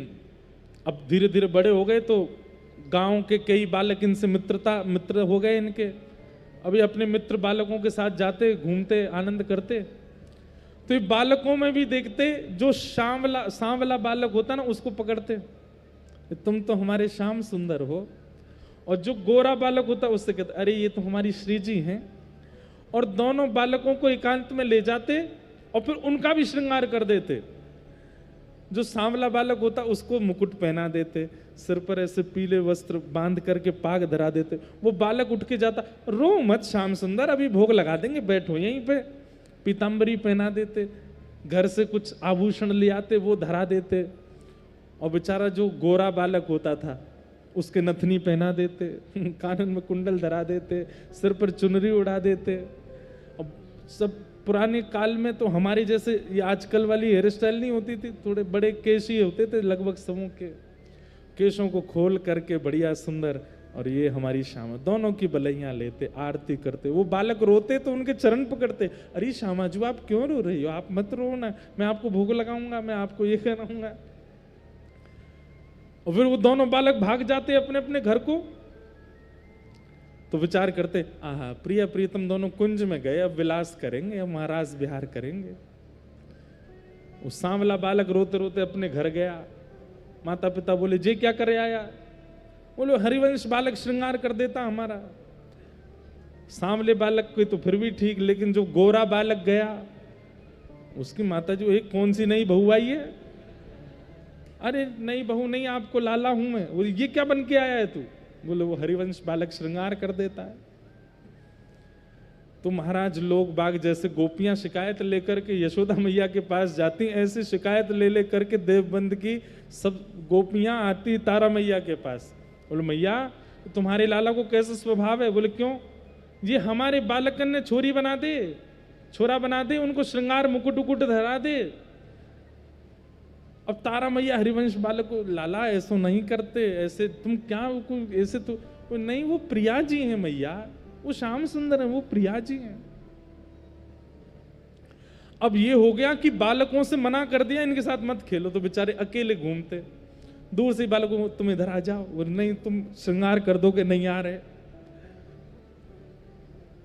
अब धीरे धीरे बड़े हो गए, तो गांव के कई बालक इनसे मित्र हो गए इनके। अभी अपने मित्र बालकों के साथ जाते, घूमते, आनंद करते। तो ये बालकों में भी देखते, जो सांवला बालक होता ना उसको पकड़ते, तुम तो हमारे श्याम सुंदर हो, और जो गोरा बालक होता उससे कहते अरे ये तो हमारी श्री जी हैं, और दोनों बालकों को एकांत में ले जाते और फिर उनका भी श्रृंगार कर देते। जो सांवला बालक होता उसको मुकुट पहना देते, सिर पर ऐसे पीले वस्त्र बांध करके पाग धरा देते। वो बालक उठ के जाता, रो मत श्याम सुंदर, अभी भोग लगा देंगे, बैठो यहीं पे। पीताम्बरी पहना देते, घर से कुछ आभूषण ले आते, वो धरा देते। और बेचारा जो गोरा बालक होता था उसके नथनी पहना देते, कानन में कुंडल धरा देते, सिर पर चुनरी उड़ा देते। अब सब पुराने काल में तो हमारी जैसे ये आजकल वाली हेयर स्टाइल नहीं होती थी, थोड़े बड़े केश ही होते थे, लगभग सबों के केशों को खोल करके बढ़िया सुंदर, और ये हमारी श्यामा, दोनों की बलैया लेते, आरती करते। वो बालक रोते तो उनके चरण पकड़ते, अरे श्यामा जी आप क्यों रो रही हो, आप मत रो ना, मैं आपको भोग लगाऊंगा, मैं आपको ये कराऊंगा। और फिर वो दोनों बालक भाग जाते अपने अपने घर को। तो विचार करते, आहा प्रिय प्रीतम दोनों कुंज में गए, अब विलास करेंगे, अब महाराज विहार करेंगे। वो सांवला बालक रोते रोते अपने घर गया। माता पिता बोले जे क्या करे आया, बोले हरिवंश बालक श्रृंगार कर देता हमारा। सांवले बालक को तो फिर भी ठीक, लेकिन जो गोरा बालक गया उसकी माता जो एक कौन सी नई बहू आई है, अरे नई बहू नहीं, आपको लाला हूं मैं। बोले ये क्या बन के आया है तू, बोले वो हरिवंश बालक श्रृंगार कर देता है। तो महाराज लोग बाग जैसे गोपियां शिकायत लेकर के यशोदा मैया के पास जाती, ऐसी शिकायत ले ले करके देवबंद की सब गोपियां आती तारा मैया के पास। बोले मैया तुम्हारे लाला को कैसा स्वभाव है, बोले क्यों, ये हमारे बालकन ने छोरी बना दे, छोरा बना दे, उनको श्रृंगार मुकुट उकुट धरा दे। अब तारा मैया हरिवंश बालक को, लाला ऐसा नहीं करते, ऐसे तुम क्या ऐसे तो नहीं, वो प्रिया जी हैं मैया, वो श्याम सुंदर है, वो प्रिया जी हैं। अब ये हो गया कि बालकों से मना कर दिया, इनके साथ मत खेलो, तो बेचारे अकेले घूमते। दूर से बालकों को तुम इधर आ जाओ, और नहीं तुम श्रृंगार कर दोगे, नहीं आ रहे।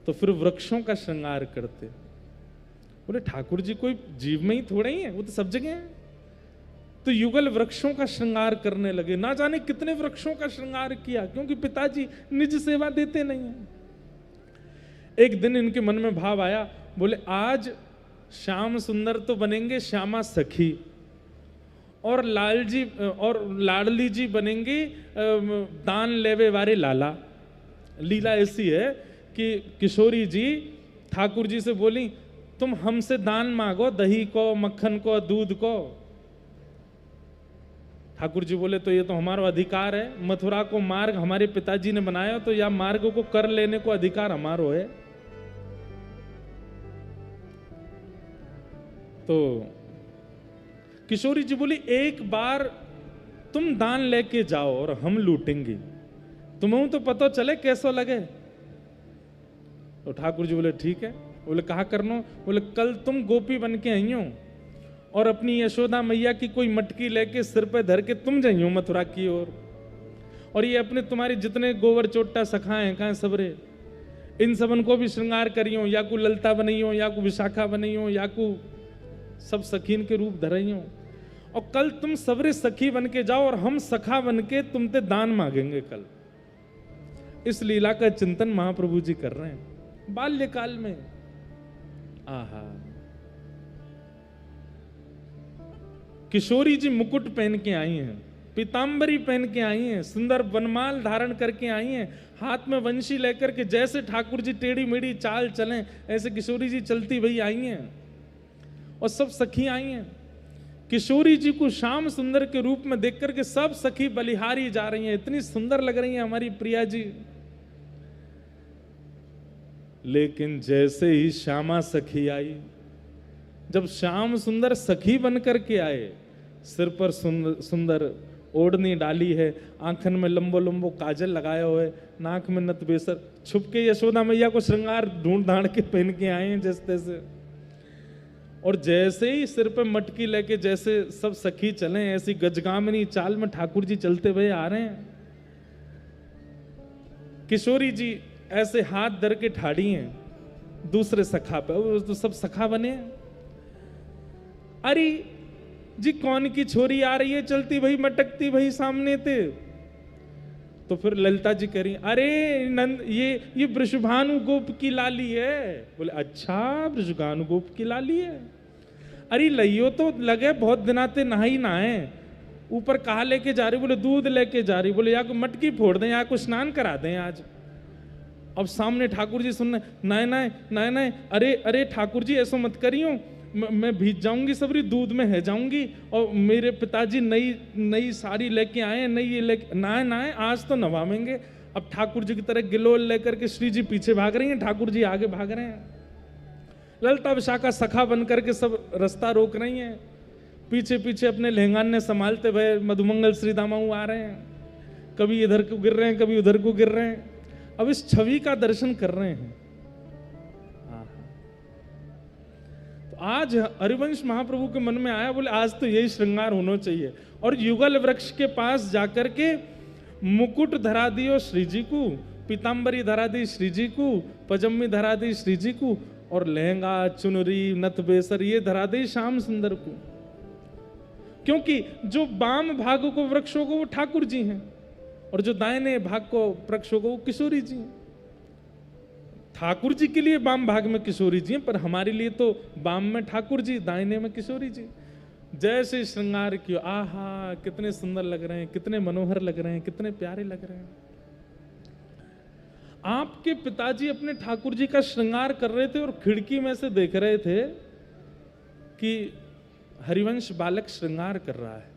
तो फिर वृक्षों का श्रृंगार करते। बोले ठाकुर जी कोई जीव में ही थोड़े ही है, वो तो सब जगह है। तो युगल वृक्षों का श्रृंगार करने लगे। ना जाने कितने वृक्षों का श्रृंगार किया, क्योंकि पिताजी निज सेवा देते नहीं है। एक दिन इनके मन में भाव आया, बोले आज श्याम सुंदर तो बनेंगे श्यामा सखी, और लाल जी और लाडली जी बनेंगे दान लेवे वारे लाला। लीला ऐसी है कि किशोरी जी ठाकुर जी से बोली तुम हमसे दान मांगो, दही को, मक्खन को, दूध को। ठाकुर जी बोले तो ये तो हमारा अधिकार है, मथुरा को मार्ग हमारे पिताजी ने बनाया, तो या मार्ग को कर लेने को अधिकार हमारो है। तो किशोरी जी बोली एक बार तुम दान लेके जाओ और हम लूटेंगे, तुम्हें तो पता चले कैसा लगे। तो ठाकुर जी बोले ठीक है। बोले कहा करनो, बोले कल तुम गोपी बन के आई हो और अपनी यशोदा मैया की कोई मटकी लेके सिर पे धर के तुम जाइयो मथुरा की ओर, और ये अपने तुम्हारे जितने गोवर चोट्टा सखाएं कहाँ सबरे, इन सबन को भी श्रृंगार करियो, या को ललता बनाइयो, या को विशाखा बनाइयो, या को सब सखीन के रूप धराइयो, और कल तुम सबरे सखी बन के जाओ और हम सखा बन के तुमसे दान मांगेंगे कल। इस लीला का चिंतन महाप्रभु जी कर रहे हैं बाल्यकाल में। आहा, किशोरी जी मुकुट पहन के आई हैं, पीताम्बरी पहन के आई हैं, सुंदर वनमाल धारण करके आई हैं, हाथ में वंशी लेकर के जैसे ठाकुर जी टेढ़ी मेढ़ी चाल चलें ऐसे किशोरी जी चलती हुई आई हैं, और सब सखी आई हैं। किशोरी जी को श्याम सुंदर के रूप में देख करके सब सखी बलिहारी जा रही हैं, इतनी सुंदर लग रही हैं हमारी प्रिया जी। लेकिन जैसे ही श्यामा सखी आई, जब श्याम सुंदर सखी बनकर के आए, सिर पर सुंदर ओढ़नी डाली है, आंखन में लंबो लंबो काजल लगाया हुआ है, नाक में नथ बेसर, छुप के यशोदा मैया को श्रृंगार ढूंढ ढांड के पहन के आए हैं जैसे तैसे। और जैसे ही सिर पे मटकी लेके जैसे सब सखी चले, ऐसी गजगामिनी चाल में ठाकुर जी चलते हुए आ रहे हैं। किशोरी जी ऐसे हाथ धर के ठाड़ी हैं दूसरे सखा पे, वो तो सब सखा बने हैं। अरे जी कौन की छोरी आ रही है चलती भाई मटकती भाई सामने थे। तो फिर ललिता जी कह रही अरे नंद ये वृषभानु गोप की लाली है। बोले अच्छा वृषभानु गोप की लाली है। अरे लइयो तो लगे बहुत दिनाते नहाई नहाए, ऊपर कहा लेके जा रही। बोले दूध लेके जा रही। बोले या को मटकी फोड़ दें या को स्नान करा दें आज। अब सामने ठाकुर जी सुनने नाय नाय नाय नाय, अरे अरे ठाकुर जी ऐसा मत करियो, मैं भीज जाऊंगी सबरी, दूध में है जाऊंगी। और मेरे पिताजी नई नई साड़ी लेके आए, नई ये लेके नाय नाय आज तो नवावेंगे। अब ठाकुर जी की तरह गिलोल लेकर के श्री जी पीछे भाग रही हैं, ठाकुर जी आगे भाग रहे हैं। ललिता विशाखा सखा बन करके सब रास्ता रोक रही हैं, पीछे पीछे अपने लहंगाने संभालते हुए मधुमंगल श्री दामाऊ आ रहे हैं, कभी इधर को गिर रहे हैं कभी उधर को गिर रहे हैं। अब इस छवि का दर्शन कर रहे हैं। तो आज हरिवंश महाप्रभु के मन में आया, बोले आज तो यही श्रृंगार होना चाहिए। और युगल वृक्ष के पास जाकर के मुकुट धरा दियो श्री जी को, पीतांबरी धरा दी श्री जी को, पजम्मी धरा दी श्री जी को, और लहंगा चुनरी नथ बेसर ये धरा दी श्याम सुंदर को। क्योंकि जो वाम भाग को वृक्षों को वो ठाकुर जी हैं, और जो दाहिने भाग को वृक्षों को वो किशोरी जी हैं। ठाकुर जी के लिए वाम भाग में किशोरी जी हैं, पर हमारे लिए तो वाम में ठाकुर जी, दाहिने में किशोरी जी। जैसे श्रृंगार किया, आहा कितने सुंदर लग रहे हैं, कितने मनोहर लग रहे हैं, कितने प्यारे लग रहे हैं। आपके पिताजी अपने ठाकुर जी का श्रृंगार कर रहे थे और खिड़की में से देख रहे थे कि हरिवंश बालक श्रृंगार कर रहा है।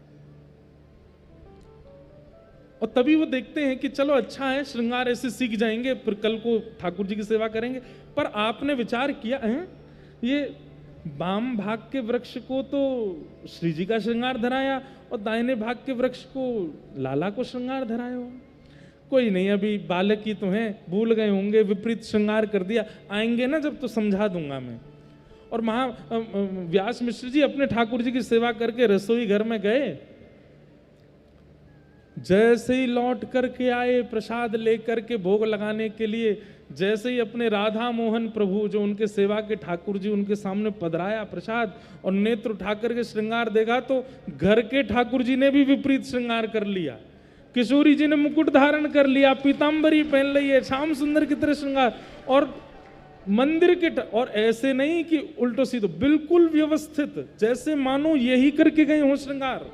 और तभी वो देखते हैं कि चलो अच्छा है, श्रृंगार ऐसे सीख जाएंगे, फिर कल को ठाकुर जी की सेवा करेंगे। पर आपने विचार किया है ये वाम भाग के वृक्ष को तो श्री जी का श्रृंगार धराया और दाहिने भाग के वृक्ष को लाला को श्रृंगार धराया हो। कोई नहीं, अभी बालक ही तो हैं, भूल गए होंगे, विपरीत श्रृंगार कर दिया, आएंगे ना जब तो समझा दूंगा मैं। और व्यास मिश्र जी अपने ठाकुर जी की सेवा करके रसोई घर में गए। जैसे ही लौट करके आए प्रसाद लेकर के भोग लगाने के लिए, जैसे ही अपने राधा मोहन प्रभु जो उनके सेवा के ठाकुर जी उनके सामने पधराया प्रसाद और नेत्र उठा करके श्रृंगार देखा, तो घर के ठाकुर जी ने भी विपरीत श्रृंगार कर लिया। किशोरी जी ने मुकुट धारण कर लिया, पीतांबरी पहन ली है, श्याम सुंदर की तरह श्रृंगार, और मंदिर के और ऐसे नहीं कि उल्टो सीधो, बिल्कुल व्यवस्थित, जैसे मानो यही करके गए हो श्रृंगार।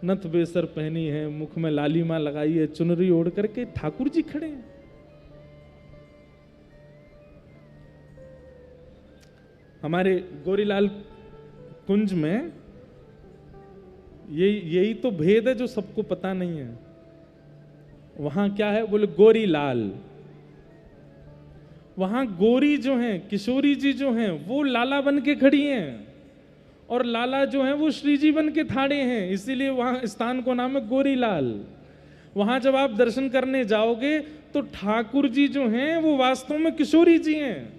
नथ बेसर पहनी है, मुख में लालिमा लगाई है, चुनरी ओढ़ करके ठाकुर जी खड़े हैं। हमारे गोरीलाल कुंज में यही तो भेद है जो सबको पता नहीं है। वहां क्या है, बोले गोरीलाल। वहां गोरी जो हैं, किशोरी जी जो हैं, वो लाला बन के खड़ी हैं, और लाला जो है वो श्री जी बन के थाड़े हैं, इसीलिए वहां स्थान को नाम है गोरीलाल। वहां जब आप दर्शन करने जाओगे तो ठाकुर जी जो हैं वो वास्तव में किशोरी जी हैं,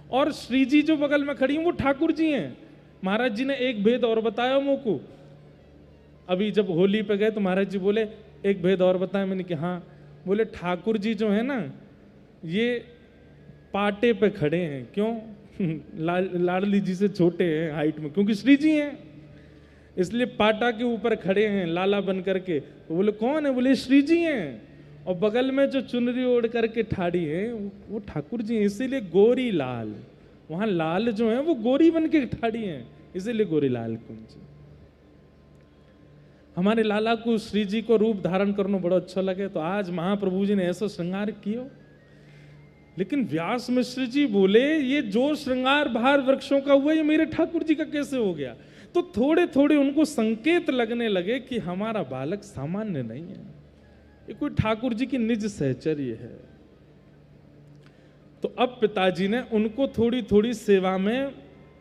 और श्री जी जो बगल में खड़ी हैं वो ठाकुर जी हैं। महाराज जी ने एक भेद और बताया मुझको, अभी जब होली पे गए तो महाराज जी बोले एक भेद और बताया। मैंने कहा हाँ। बोले ठाकुर जी जो है ना ये पाटे पे खड़े हैं, क्यों? लाडली जी से छोटे हैं हाइट में, क्योंकि श्री जी हैं, इसलिए पाटा के ऊपर खड़े हैं लाला बन करके। तो बोले कौन है? बोले श्री जी हैं, और बगल में जो चुनरी ओढ़ करके ठाड़ी है वो ठाकुर जी हैं, इसीलिए गोरी लाल। वहां लाल जो है वो गोरी बन के ठाड़ी हैं, इसीलिए गोरी लाल कुंज। हमारे लाला को श्री जी को रूप धारण करना बड़ा अच्छा लगे, तो आज महाप्रभु जी ने ऐसा श्रृंगार किया। लेकिन व्यास मिश्र जी बोले ये जो श्रृंगार बाहर वृक्षों का हुआ ये मेरे ठाकुर जी का कैसे हो गया? तो थोड़े थोड़े उनको संकेत लगने लगे कि हमारा बालक सामान्य नहीं है, ये कोई ठाकुर जी की निज सहचर्य है। तो अब पिताजी ने उनको थोड़ी थोड़ी सेवा में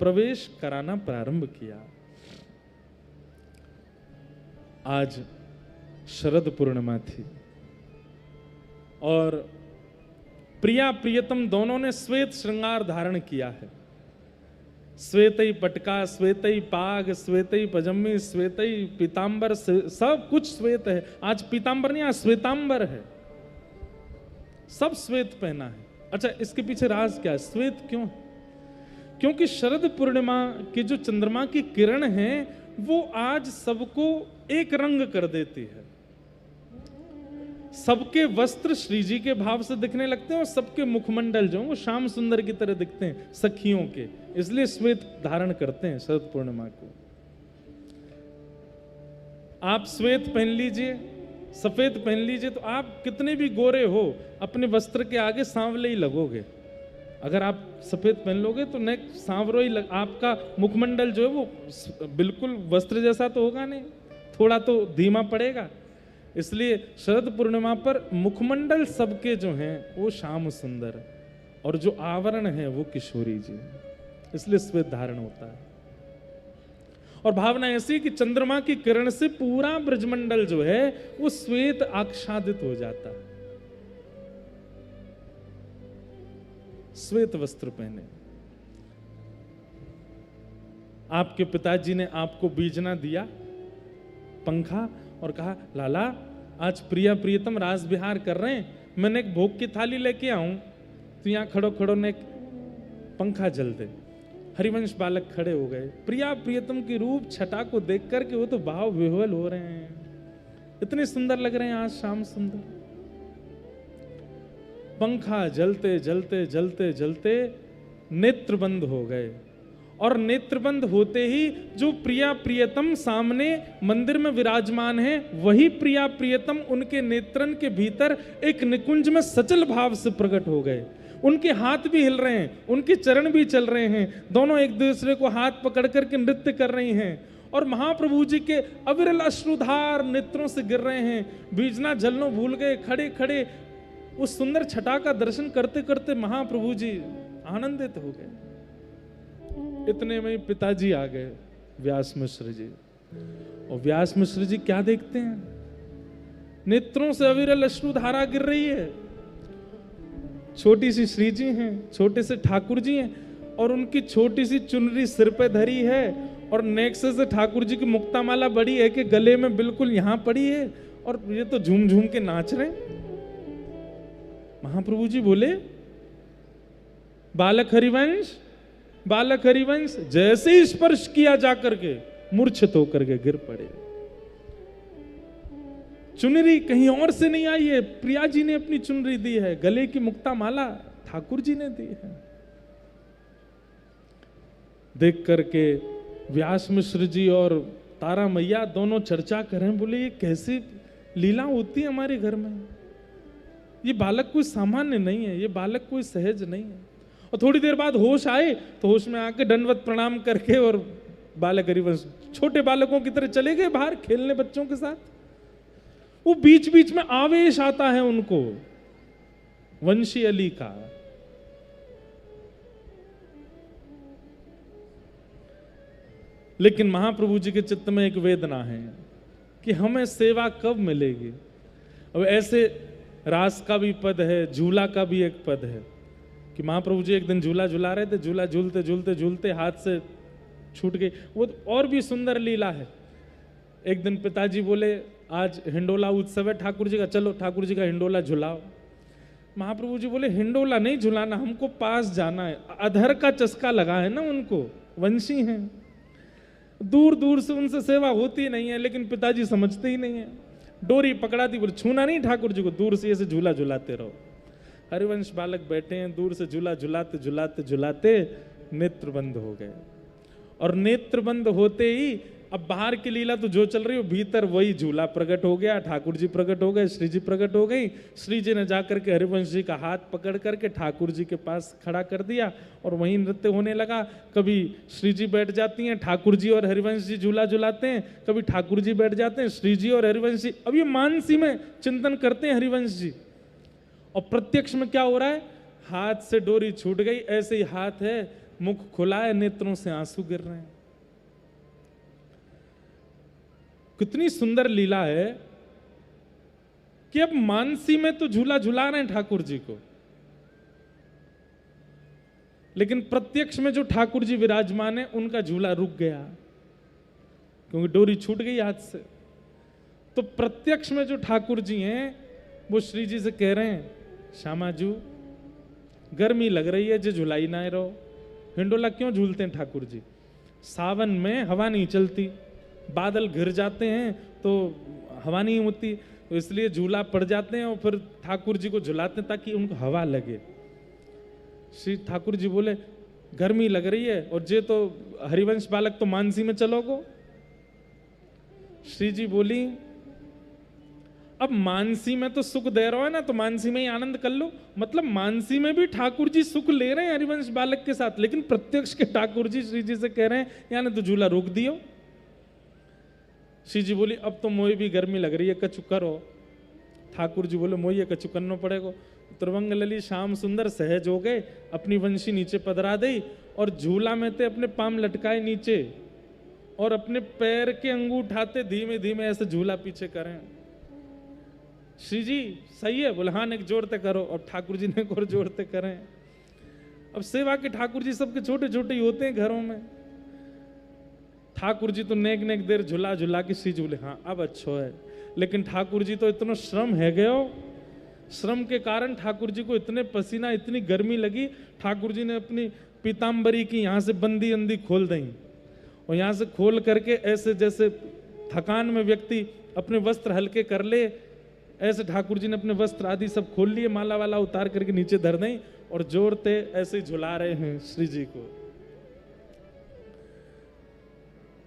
प्रवेश कराना प्रारंभ किया। आज शरद पूर्णिमा थी और प्रिया प्रियतम दोनों ने श्वेत श्रृंगार धारण किया है। श्वेतई पटका, श्वेतई पाग, श्वेतई पजम्मी, श्वेतई पीतांबर, सब कुछ श्वेत है। आज पीतांबर नहीं, आज श्वेतांबर है, सब श्वेत पहना है। अच्छा, इसके पीछे राज क्या है? श्वेत क्यों? क्योंकि शरद पूर्णिमा की जो चंद्रमा की किरण है वो आज सबको एक रंग कर देती है। सबके वस्त्र श्री जी के भाव से दिखने लगते हैं और सबके मुखमंडल जो वो श्याम सुंदर की तरह दिखते हैं सखियों के, इसलिए श्वेत धारण करते हैं शरद पूर्णिमा को। आप श्वेत पहन लीजिए, सफेद पहन लीजिए, तो आप कितने भी गोरे हो अपने वस्त्र के आगे सांवले ही लगोगे। अगर आप सफेद पहन लोगे तो नेक सांवरो ही आपका मुखमंडल जो है वो बिल्कुल वस्त्र जैसा तो होगा नहीं, थोड़ा तो धीमा पड़ेगा। इसलिए शरद पूर्णिमा पर मुखमंडल सबके जो हैं वो श्याम सुंदर और जो आवरण है वो किशोरी जी, इसलिए श्वेत धारण होता है। और भावना ऐसी कि चंद्रमा की किरण से पूरा ब्रजमंडल जो है वो श्वेत आच्छादित हो जाता है। श्वेत वस्त्र पहने। आपके पिताजी ने आपको बीजना दिया पंखा और कहा लाला आज प्रिया प्रियतम रास विहार कर रहे हैं, मैंने एक भोग की थाली लेके आऊं तो यहां खड़ो खड़ो ने एक पंखा जल दे। हरिवंश बालक खड़े हो गए, प्रिया प्रियतम की रूप छटा को देख करके वो तो भाव विह्वल हो रहे हैं, इतने सुंदर लग रहे हैं आज श्याम सुंदर। पंखा जलते जलते जलते जलते नेत्र बंद हो गए और नेत्र बंद होते ही जो प्रिया प्रियतम सामने मंदिर में विराजमान है वही प्रिया प्रियतम उनके नेत्रन के भीतर एक निकुंज में सचल भाव से प्रकट हो गए। उनके हाथ भी हिल रहे हैं, उनके चरण भी चल रहे हैं, दोनों एक दूसरे को हाथ पकड़ करके नृत्य कर रही हैं और महाप्रभु जी के अविरल अश्रुधार नेत्रों से गिर रहे हैं। बीजना जलनो भूल गए, खड़े खड़े उस सुंदर छटा का दर्शन करते करते महाप्रभु जी आनंदित हो गए। इतने में पिताजी आ गए व्यास मिश्र जी, और व्यास मिश्र जी क्या देखते हैं, नेत्रों से अविरल अश्रुधारा गिर रही है। छोटी सी श्री जी हैं, छोटे से ठाकुर जी हैं और उनकी छोटी सी चुनरी सिर पे धरी है और नेक्से से ठाकुर जी की मुक्तामाला बड़ी है कि गले में बिल्कुल यहां पड़ी है और ये तो झूम झूम के नाच रहे हैं। महाप्रभु जी बोले बालक हरिवंश जैसे ही स्पर्श किया जाकर के मूर्छित होकर के गिर पड़े। चुनरी कहीं और से नहीं आई है, प्रिया जी ने अपनी चुनरी दी है, गले की मुक्ता माला ठाकुर जी ने दी है। देख करके व्यास मिश्र जी और तारा मैया दोनों चर्चा करें, बोले ये कैसी लीला होती है हमारे घर में, ये बालक कोई सामान्य नहीं है, ये बालक कोई सहज नहीं है। और थोड़ी देर बाद होश आए तो होश में आके दंडवत प्रणाम करके और बालक हरिवंश छोटे बालकों की तरह चले गए बाहर खेलने बच्चों के साथ। वो बीच बीच में आवेश आता है उनको वंशी अली का। लेकिन महाप्रभु जी के चित्त में एक वेदना है कि हमें सेवा कब मिलेगी। अब ऐसे रास का भी पद है, झूला का भी एक पद है कि महाप्रभु जी एक दिन झूला झूला रहे थे, झूला झूलते झूलते झूलते हाथ से छूट गई। वो और भी सुंदर लीला है। एक दिन पिताजी बोले आज हिंडोला उत्सव है ठाकुर जी का, चलो ठाकुर जी का हिंडोला झुलाओ। महाप्रभु जी बोले हिंडोला नहीं झुलाना, हमको पास जाना है। अधर का चस्का लगा है ना उनको, वंशी हैं, दूर दूर से उनसे सेवा होती नहीं है, लेकिन पिताजी समझते ही नहीं है। डोरी पकड़ा दी, बोले छूना नहीं ठाकुर जी को, दूर से ऐसे झूला झुलाते रहो। हरिवंश बालक बैठे हैं, दूर से झूला झुलाते झुलाते झुलाते नेत्र बंद हो गए। और नेत्र बंद होते ही अब बाहर की लीला तो जो चल रही हो, भीतर वही झूला प्रकट हो गया, ठाकुर जी प्रकट हो गए, श्री जी प्रकट हो गई। श्री जी ने जाकर के हरिवंश जी का हाथ पकड़ करके ठाकुर जी के पास खड़ा कर दिया और वहीं नृत्य होने लगा। कभी श्री जी बैठ जाती हैं, ठाकुर जी और हरिवंश जी झूला झुलाते हैं, कभी ठाकुर जी बैठ जाते हैं, श्री जी और हरिवंश जी। अब ये मानसी में चिंतन करते हैं हरिवंश जी, और प्रत्यक्ष में क्या हो रहा है, हाथ से डोरी छूट गई, ऐसे ही हाथ है, मुख खुला है, नेत्रों से आंसू गिर रहे हैं। कितनी सुंदर लीला है कि अब मानसी में तो झूला झुला रहे हैं ठाकुर जी को, लेकिन प्रत्यक्ष में जो ठाकुर जी विराजमान है उनका झूला रुक गया क्योंकि डोरी छूट गई हाथ से। तो प्रत्यक्ष में जो ठाकुर जी हैं वो श्री जी से कह रहे हैं, श्यामा जू गर्मी लग रही है, जो झुलाई ना रहो, हिंडोला क्यों झूलते हैं ठाकुर जी? सावन में हवा नहीं चलती, बादल घिर जाते हैं तो हवा नहीं होती, तो इसलिए झूला पड़ जाते हैं और फिर ठाकुर जी को झुलाते हैं ताकि उनको हवा लगे। श्री ठाकुर जी बोले गर्मी लग रही है और जे तो हरिवंश बालक तो मानसी में चलोगो। श्री जी बोली अब मानसी में तो सुख दे रहा है ना, तो मानसी में ही आनंद कर लो। मतलब मानसी में भी ठाकुर जी सुख ले रहे हैं हरिवंश बालक के साथ, लेकिन प्रत्यक्ष के ठाकुर जी श्री जी से कह रहे हैं यानी तो झूला रोक दियो। श्री जी बोली अब तो मोई भी गर्मी लग रही है, कछु करो। ठाकुर जी बोले मोई कछु करना पड़ेगा। त्रिवंग लली श्याम सुंदर सहज हो गए, अपनी वंशी नीचे पधरा दी और झूला में थे अपने पाम लटकाए नीचे और अपने पैर के अंगूठाते धीमे धीमे ऐसे झूला पीछे करें। श्री जी सही है? बोले हाँ, एक जोड़ते करो। अब ठाकुर जी ने एक और जोड़ते करें। अब सेवा के ठाकुर जी सबके छोटे छोटे ही होते हैं घरों में। ठाकुर जी तो नेक नेक देर झुला झुला के श्री जी बोले हाँ अब अच्छो है, लेकिन ठाकुर जी तो इतना श्रम है गयो, श्रम के कारण ठाकुर जी को इतने पसीना इतनी गर्मी लगी, ठाकुर जी ने अपनी पीताम्बरी की यहाँ से बंदी अंदी खोल दी और यहाँ से खोल करके ऐसे जैसे थकान में व्यक्ति अपने वस्त्र हल्के कर ले, ऐसे ठाकुर जी ने अपने वस्त्र आदि सब खोल लिए, माला वाला उतार करके नीचे धर दें और जोड़ते ऐसे झुला रहे हैं श्री जी को।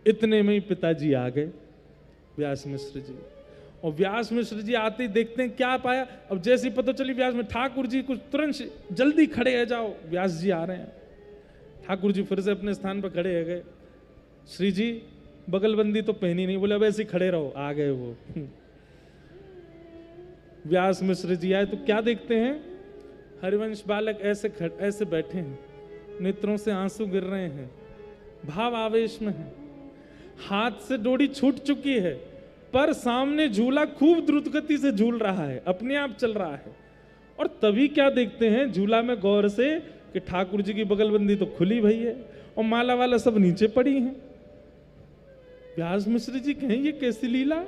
इतने में ही पिताजी आ गए व्यास मिश्र जी, और व्यास मिश्र जी आते ही देखते हैं क्या पाया। अब जैसी पता चली व्यास में ठाकुर जी कुछ तुरंत जल्दी खड़े है जाओ, व्यास जी आ रहे हैं। ठाकुर जी फिर से अपने स्थान पर खड़े हो गए। श्री जी बगलबंदी तो पहनी नहीं, बोले अब ऐसे खड़े रहो। आ गए वो। व्यास मिश्र जी आए तो क्या देखते हैं, हरिवंश बालक ऐसे बैठे हैं, नेत्रों से आंसू गिर रहे हैं, भाव आवेश में है, हाथ से डोरी छूट चुकी है, पर सामने झूला खूब द्रुत गति से झूल रहा है, अपने आप चल रहा है। और तभी क्या देखते हैं झूला में गौर से कि ठाकुर जी की बगलबंदी तो खुली भई है और माला वाला सब नीचे पड़ी हैं। व्यास मिश्र जी कहें ये कैसी लीला,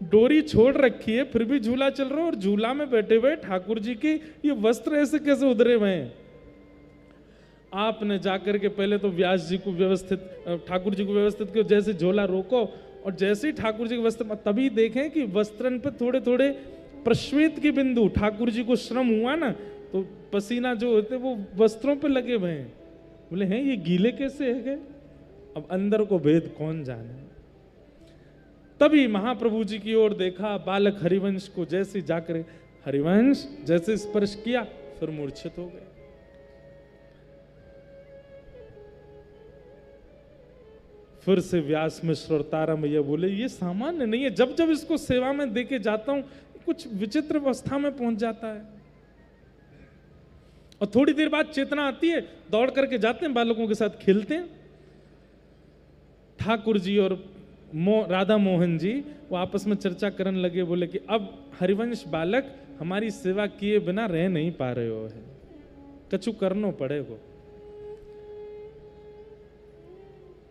डोरी छोड़ रखी है फिर भी झूला चल रहा है और झूला में बैठे हुए ठाकुर जी के ये वस्त्र ऐसे कैसे उधरे हुए हैं। आपने जाकर के पहले तो व्यास जी को व्यवस्थित, ठाकुर जी को व्यवस्थित किया, जैसे झोला रोको और जैसे ही ठाकुर जी के वस्त्र, तभी देखें कि वस्त्रन पे थोड़े थोड़े प्रश्वेत के बिंदु, ठाकुर जी को श्रम हुआ ना तो पसीना जो होते वो वस्त्रों पे लगे हुए हैं। बोले हैं ये गीले कैसे है गए? अब अंदर को भेद कौन जाने। तभी महाप्रभु जी की ओर देखा, बालक हरिवंश को जैसे जाकर हरिवंश जैसे स्पर्श किया फिर मूर्छित हो गए। फिर से व्यास मिश्र और तारा मैया बोले ये सामान्य नहीं है, जब जब इसको सेवा में देके जाता हूं कुछ विचित्र अवस्था में पहुंच जाता है और थोड़ी देर बाद चेतना आती है, दौड़ करके जाते हैं, बालकों के साथ खेलते हैं। ठाकुर जी और राधा मोहन जी वो आपस में चर्चा करने लगे, बोले कि अब हरिवंश बालक हमारी सेवा किए बिना रह नहीं पा रहे हो है, कछु करना पड़ेगा।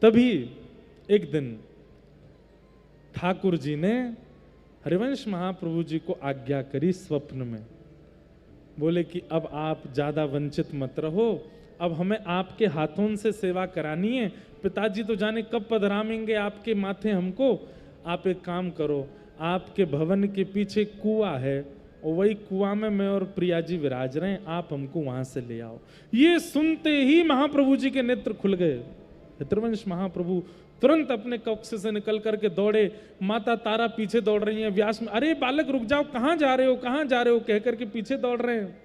तभी एक दिन ठाकुर जी ने हरिवंश महाप्रभु जी को आज्ञा करी स्वप्न में, बोले कि अब आप ज्यादा वंचित मत रहो, अब हमें आपके हाथों से सेवा करानी है। पिताजी तो जाने कब पधरामेंगे आपके माथे हमको। आप एक काम करो, आपके भवन के पीछे कुआं है और वही कुआं में मैं और प्रिया जी विराज रहे हैं, आप हमको वहां से ले आओ। ये सुनते ही महाप्रभु जी के नेत्र खुल गए। हरिवंश महाप्रभु तुरंत अपने कक्ष से निकल करके दौड़े, माता तारा पीछे दौड़ रही हैं। व्यास में अरे बालक रुक जाओ, कहां जा रहे हो कहां जा रहे हो कह करके पीछे दौड़ रहे हैं।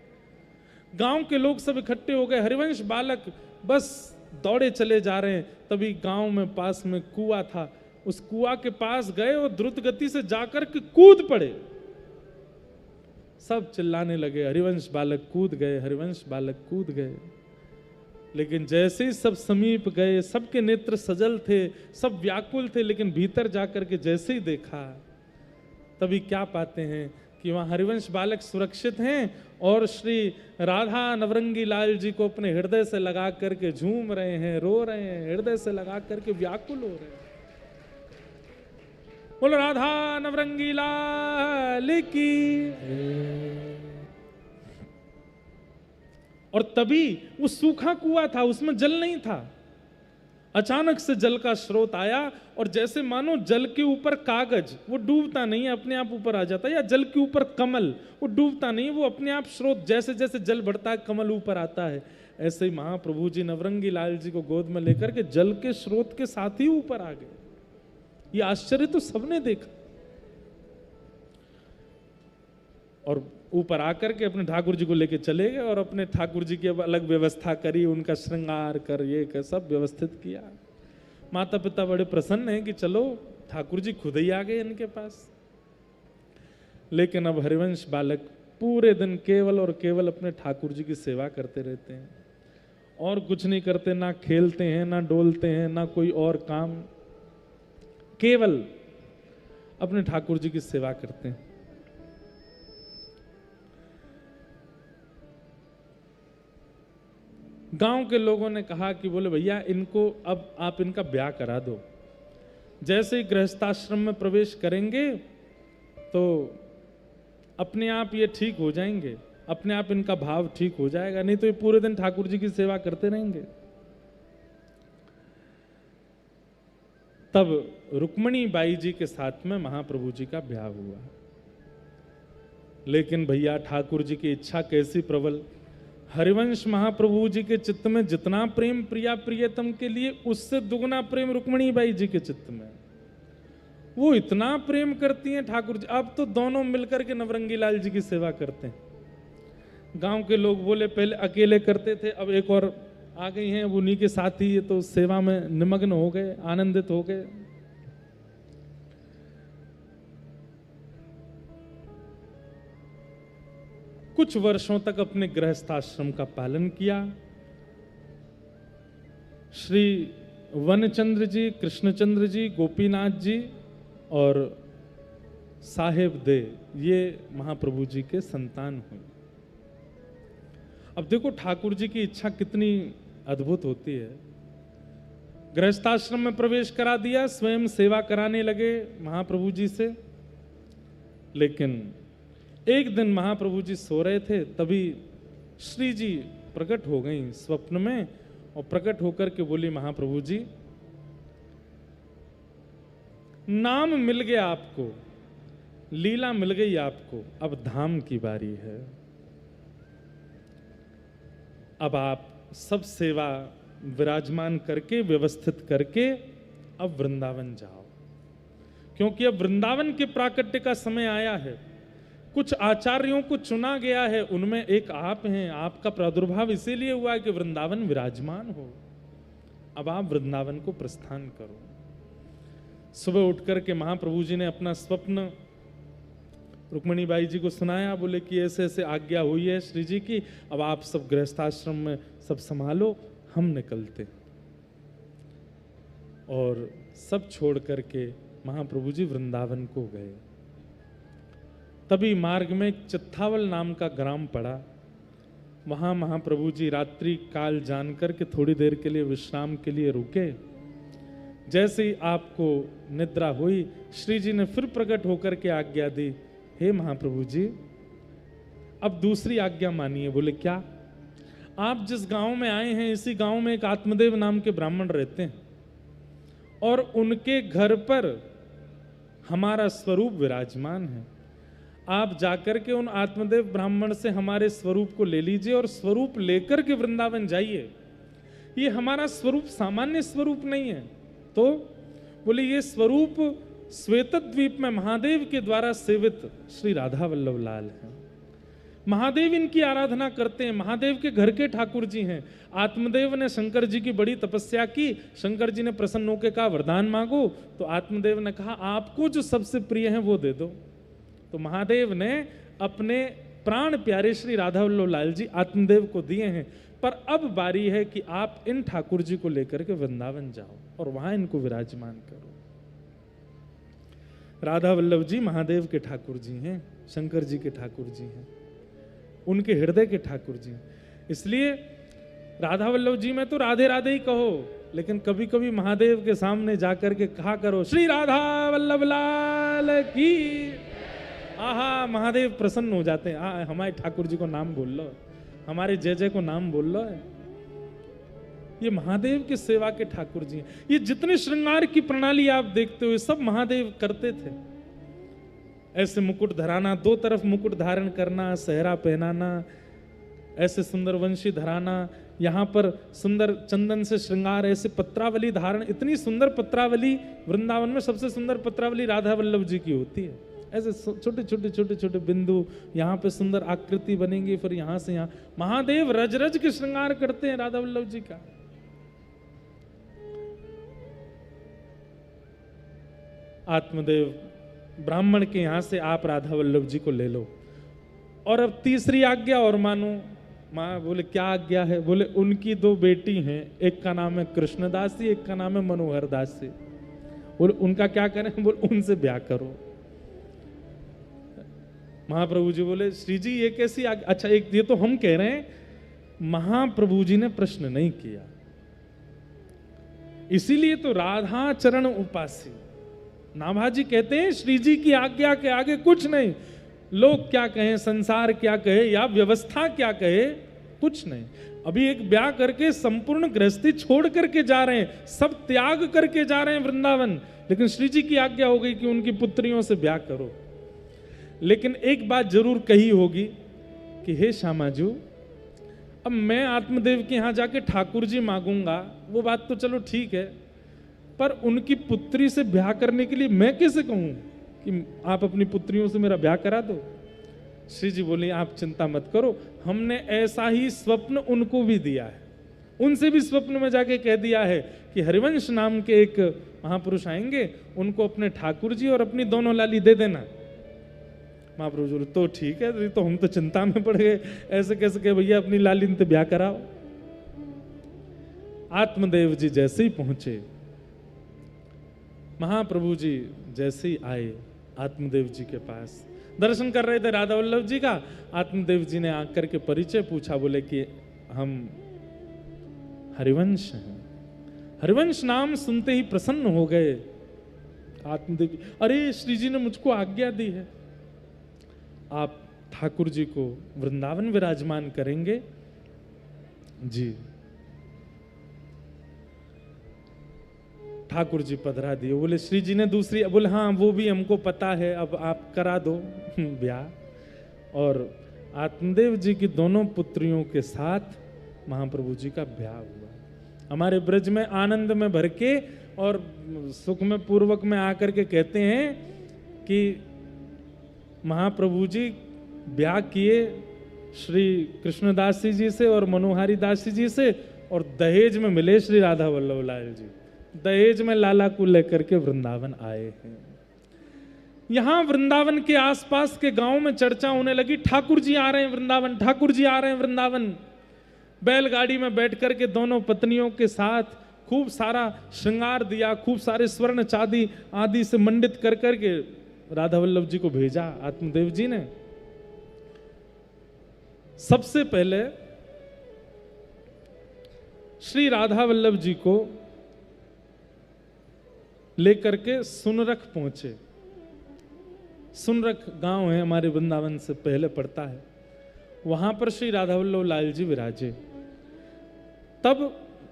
गांव के लोग सब इकट्ठे हो गए, हरिवंश बालक बस दौड़े चले जा रहे हैं। तभी गांव में पास में कुआं था, उस कुआं के पास गए और द्रुत गति से जाकर के कूद पड़े। सब चिल्लाने लगे हरिवंश बालक कूद गए, हरिवंश बालक कूद गए। लेकिन जैसे ही सब समीप गए, सबके नेत्र सजल थे, सब व्याकुल थे, लेकिन भीतर जाकर के जैसे ही देखा तभी क्या पाते हैं कि वहाँ हरिवंश बालक सुरक्षित हैं और श्री राधा नवरंगी लाल जी को अपने हृदय से लगा करके झूम रहे हैं, रो रहे हैं, हृदय से लगा करके व्याकुल हो रहे हैं। बोलो राधा नवरंगी लाल की। और तभी वो सूखा कुआं था, उसमें जल नहीं था। अचानक से जल का स्रोत आया और जैसे मानो जल के ऊपर कागज, वो डूबता नहीं है, अपने आप ऊपर आ जाता है, या जल के ऊपर कमल, वो डूबता नहीं, वो अपने आप स्रोत, जैसे जैसे जल बढ़ता है कमल ऊपर आता है। ऐसे ही महाप्रभु जी नवरंगी लाल जी को गोद में लेकर के जल के स्रोत के साथ ही ऊपर आ गए। ये आश्चर्य तो सबने देखा। और ऊपर आकर के अपने ठाकुर जी को लेके चले गए और अपने ठाकुर जी की अलग व्यवस्था करी, उनका श्रृंगार कर ये कर सब व्यवस्थित किया। माता पिता बड़े प्रसन्न हैं कि चलो ठाकुर जी खुद ही आ गए इनके पास। लेकिन अब हरिवंश बालक पूरे दिन केवल और केवल अपने ठाकुर जी की सेवा करते रहते हैं और कुछ नहीं करते, ना खेलते हैं, ना डोलते हैं, ना कोई और काम, केवल अपने ठाकुर जी की सेवा करते हैं। गांव के लोगों ने कहा कि बोले भैया इनको अब आप इनका ब्याह करा दो, जैसे ही गृहस्थाश्रम में प्रवेश करेंगे तो अपने आप ये ठीक हो जाएंगे, अपने आप इनका भाव ठीक हो जाएगा, नहीं तो ये पूरे दिन ठाकुर जी की सेवा करते रहेंगे। तब रुक्मणी बाई जी के साथ में महाप्रभु जी का ब्याह हुआ। लेकिन भैया ठाकुर जी की इच्छा कैसी प्रबल, हरिवंश महाप्रभु जी के चित्त में जितना प्रेम प्रिया प्रियतम के लिए, उससे दुगना प्रेम रुक्मणी बाई जी के चित्त में। वो इतना प्रेम करती हैं ठाकुर जी। अब तो दोनों मिलकर के नवरंगी लाल जी की सेवा करते हैं। गांव के लोग बोले पहले अकेले करते थे, अब एक और आ गई हैं, अब उन्हीं के साथ ही ये तो सेवा में निमग्न हो गए, आनंदित हो गए। कुछ वर्षों तक अपने गृहस्थाश्रम का पालन किया। श्री वनचंद्र जी, कृष्णचंद्र जी, गोपीनाथ जी और साहेब दे, ये महाप्रभु जी के संतान हुए। अब देखो ठाकुर जी की इच्छा कितनी अद्भुत होती है। गृहस्थाश्रम में प्रवेश करा दिया, स्वयं सेवा कराने लगे महाप्रभु जी से। लेकिन एक दिन महाप्रभु जी सो रहे थे, तभी श्री जी प्रकट हो गई स्वप्न में और प्रकट होकर के बोली महाप्रभु जी, नाम मिल गया आपको, लीला मिल गई आपको, अब धाम की बारी है। अब आप सब सेवा विराजमान करके व्यवस्थित करके अब वृंदावन जाओ, क्योंकि अब वृंदावन के प्राकट्य का समय आया है। कुछ आचार्यों को चुना गया है, उनमें एक आप हैं। आपका प्रादुर्भाव इसीलिए हुआ है कि वृंदावन विराजमान हो। अब आप वृंदावन को प्रस्थान करो। सुबह उठकर के महाप्रभु जी ने अपना स्वप्न रुक्मणी बाई जी को सुनाया। बोले कि ऐसे ऐसे आज्ञा हुई है श्री जी की, अब आप सब गृहस्थाश्रम में सब संभालो, हम निकलते। और सब छोड़ करके महाप्रभु जी वृंदावन को गए। तभी मार्ग में एक चित्थावल नाम का ग्राम पड़ा। वहां महाप्रभु जी रात्रि काल जान करके थोड़ी देर के लिए विश्राम के लिए रुके। जैसे ही आपको निद्रा हुई, श्री जी ने फिर प्रकट होकर के आज्ञा दी, हे महाप्रभु जी अब दूसरी आज्ञा मानिए। बोले क्या? आप जिस गांव में आए हैं, इसी गांव में एक आत्मदेव नाम के ब्राह्मण रहते हैं और उनके घर पर हमारा स्वरूप विराजमान है। आप जाकर के उन आत्मदेव ब्राह्मण से हमारे स्वरूप को ले लीजिए और स्वरूप लेकर के वृंदावन जाइए। ये हमारा स्वरूप सामान्य स्वरूप नहीं है। तो बोले ये स्वरूप श्वेतद्वीप में महादेव के द्वारा सेवित श्री राधा वल्लभ लाल है। महादेव इनकी आराधना करते हैं, महादेव के घर के ठाकुर जी हैं। आत्मदेव ने शंकर जी की बड़ी तपस्या की, शंकर जी ने प्रसन्न होकर कहा वरदान मांगो, तो आत्मदेव ने कहा आपको जो सबसे प्रिय है वो दे दो। तो महादेव ने अपने प्राण प्यारे श्री राधा वल्लभ लाल जी आत्मदेव को दिए हैं। पर अब बारी है कि आप इन ठाकुर जी को लेकर के वृंदावन जाओ और वहां इनको विराजमान करो। राधा वल्लभ जी महादेव के ठाकुर जी हैं, शंकर जी के ठाकुर जी हैं, उनके हृदय के ठाकुर जी। इसलिए राधा वल्लभ जी में तो राधे राधे ही कहो, लेकिन कभी कभी महादेव के सामने जाकर के कहा करो श्री राधा वल्लभ लाल की। आहा, महादेव प्रसन्न हो जाते हैं। हमारे ठाकुर जी को नाम बोल लो, हमारे जय जय को नाम बोल लो है। ये महादेव की सेवा के ठाकुर जी हैं। ये जितने श्रृंगार की प्रणाली आप देखते हो सब महादेव करते थे। ऐसे मुकुट धराना, दो तरफ मुकुट धारण करना, सहरा पहनाना, ऐसे सुंदर वंशी धराना, यहाँ पर सुंदर चंदन से श्रृंगार, ऐसे पत्रावली धारण। इतनी सुंदर पत्रावली वृंदावन में सबसे सुंदर पत्रावली राधा वल्लभ जी की होती है। ऐसे छोटे छोटे छोटे छोटे बिंदु, यहाँ पे सुंदर आकृति बनेंगी, फिर यहाँ से यहाँ महादेव रज रज के श्रृंगार करते हैं राधा वल्लभ जी का। आत्मदेव ब्राह्मण के यहां से आप राधा वल्लभ जी को ले लो। और अब तीसरी आज्ञा और मानो। माँ बोले क्या आज्ञा है? बोले उनकी दो बेटी हैं, एक का नाम है कृष्णदासी, एक का नाम है मनोहर दासी। बोले उनका क्या करें? बोले उनसे ब्याह करो। महाप्रभु जी बोले श्री जी ये कैसी आज्ञा? अच्छा एक ये तो हम कह रहे हैं, महाप्रभु जी ने प्रश्न नहीं किया, इसीलिए तो राधा चरण उपासी। नाभाजी कहते हैं श्री जी की आज्ञा के आगे कुछ नहीं। लोग क्या कहें, संसार क्या कहे, या व्यवस्था क्या कहे, कुछ नहीं। अभी एक ब्याह करके संपूर्ण गृहस्थी छोड़ करके जा रहे हैं, सब त्याग करके जा रहे हैं वृंदावन, लेकिन श्री जी की आज्ञा हो गई कि उनकी पुत्रियों से ब्याह करो। लेकिन एक बात जरूर कही होगी कि हे श्यामाजू, अब मैं आत्मदेव के यहां जाके ठाकुर जी मांगूंगा, वो बात तो चलो ठीक है, पर उनकी पुत्री से ब्याह करने के लिए मैं कैसे कहूं कि आप अपनी पुत्रियों से मेरा ब्याह करा दो? श्री जी बोले आप चिंता मत करो, हमने ऐसा ही स्वप्न उनको भी दिया है। उनसे भी स्वप्न में जाके कह दिया है कि हरिवंश नाम के एक महापुरुष आएंगे, उनको अपने ठाकुर जी और अपनी दोनों लाली दे देना। महाप्रभु जी बोले तो ठीक है, तो हम तो चिंता में पड़ गए, ऐसे कैसे कहे भैया अपनी लाली इनसे ब्याह कराओ। आत्मदेव जी जैसे ही पहुंचे, महाप्रभु जी जैसे ही आए आत्मदेव जी के पास, दर्शन कर रहे थे राधा वल्लभ जी का, आत्मदेव जी ने आकर के परिचय पूछा, बोले कि हम हरिवंश हैं। हरिवंश नाम सुनते ही प्रसन्न हो गए आत्मदेव जी। अरे श्री जी ने मुझको आज्ञा दी है, आप ठाकुर जी को वृंदावन विराजमान करेंगे। जी ठाकुर जी पधरा दिए। बोले श्री जी ने दूसरी, बोले हाँ वो भी हमको पता है, अब आप करा दो ब्याह। और आत्मदेव जी की दोनों पुत्रियों के साथ महाप्रभु जी का ब्याह हुआ। हमारे ब्रज में आनंद में भर के और सुख में पूर्वक में आकर के कहते हैं कि महाप्रभु जी ब्याह किए श्री कृष्णदासी जी से और मनोहारी दासी जी से, और दहेज में मिले श्री राधा वल्लभ लाल जी। दहेज में लाला को लेकर के वृंदावन आए हैं। यहां वृंदावन के आसपास के गांव में चर्चा होने लगी, ठाकुर जी आ रहे हैं वृंदावन, ठाकुर जी आ रहे हैं वृंदावन। बैलगाड़ी में बैठ करके दोनों पत्नियों के साथ खूब सारा श्रृंगार दिया, खूब सारे स्वर्ण चांदी आदि से मंडित कर करके राधा वल्लभ जी को भेजा आत्मदेव जी ने। सबसे पहले श्री राधा वल्लभ जी को लेकर के सुनरख पहुंचे। सुनरख गांव है हमारे वृंदावन से पहले पड़ता है, वहां पर श्री राधा वल्लभ लाल जी विराजे। तब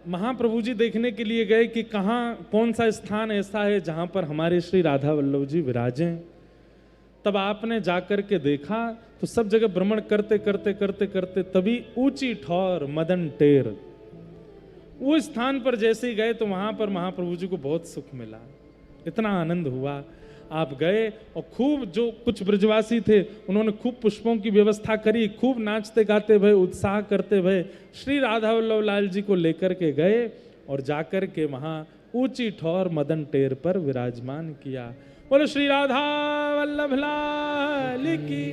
महाप्रभु जी देखने के लिए गए कि कहां कौन सा स्थान ऐसा है जहां पर हमारे श्री राधा वल्लभ जी विराजे। तब आपने जाकर के देखा तो सब जगह भ्रमण करते करते करते करते तभी ऊंची ठौर मदन टेर, वो स्थान पर जैसे ही गए तो वहां पर महाप्रभु जी को बहुत सुख मिला, इतना आनंद हुआ। आप गए और खूब जो कुछ ब्रजवासी थे उन्होंने खूब पुष्पों की व्यवस्था करी, खूब नाचते गाते भय उत्साह करते भय श्री राधा वल्लभ लाल जी को लेकर के गए और जाकर के वहां ऊंची ठौर मदन टेर पर विराजमान किया। बोलो श्री राधा वल्लभ लाल की।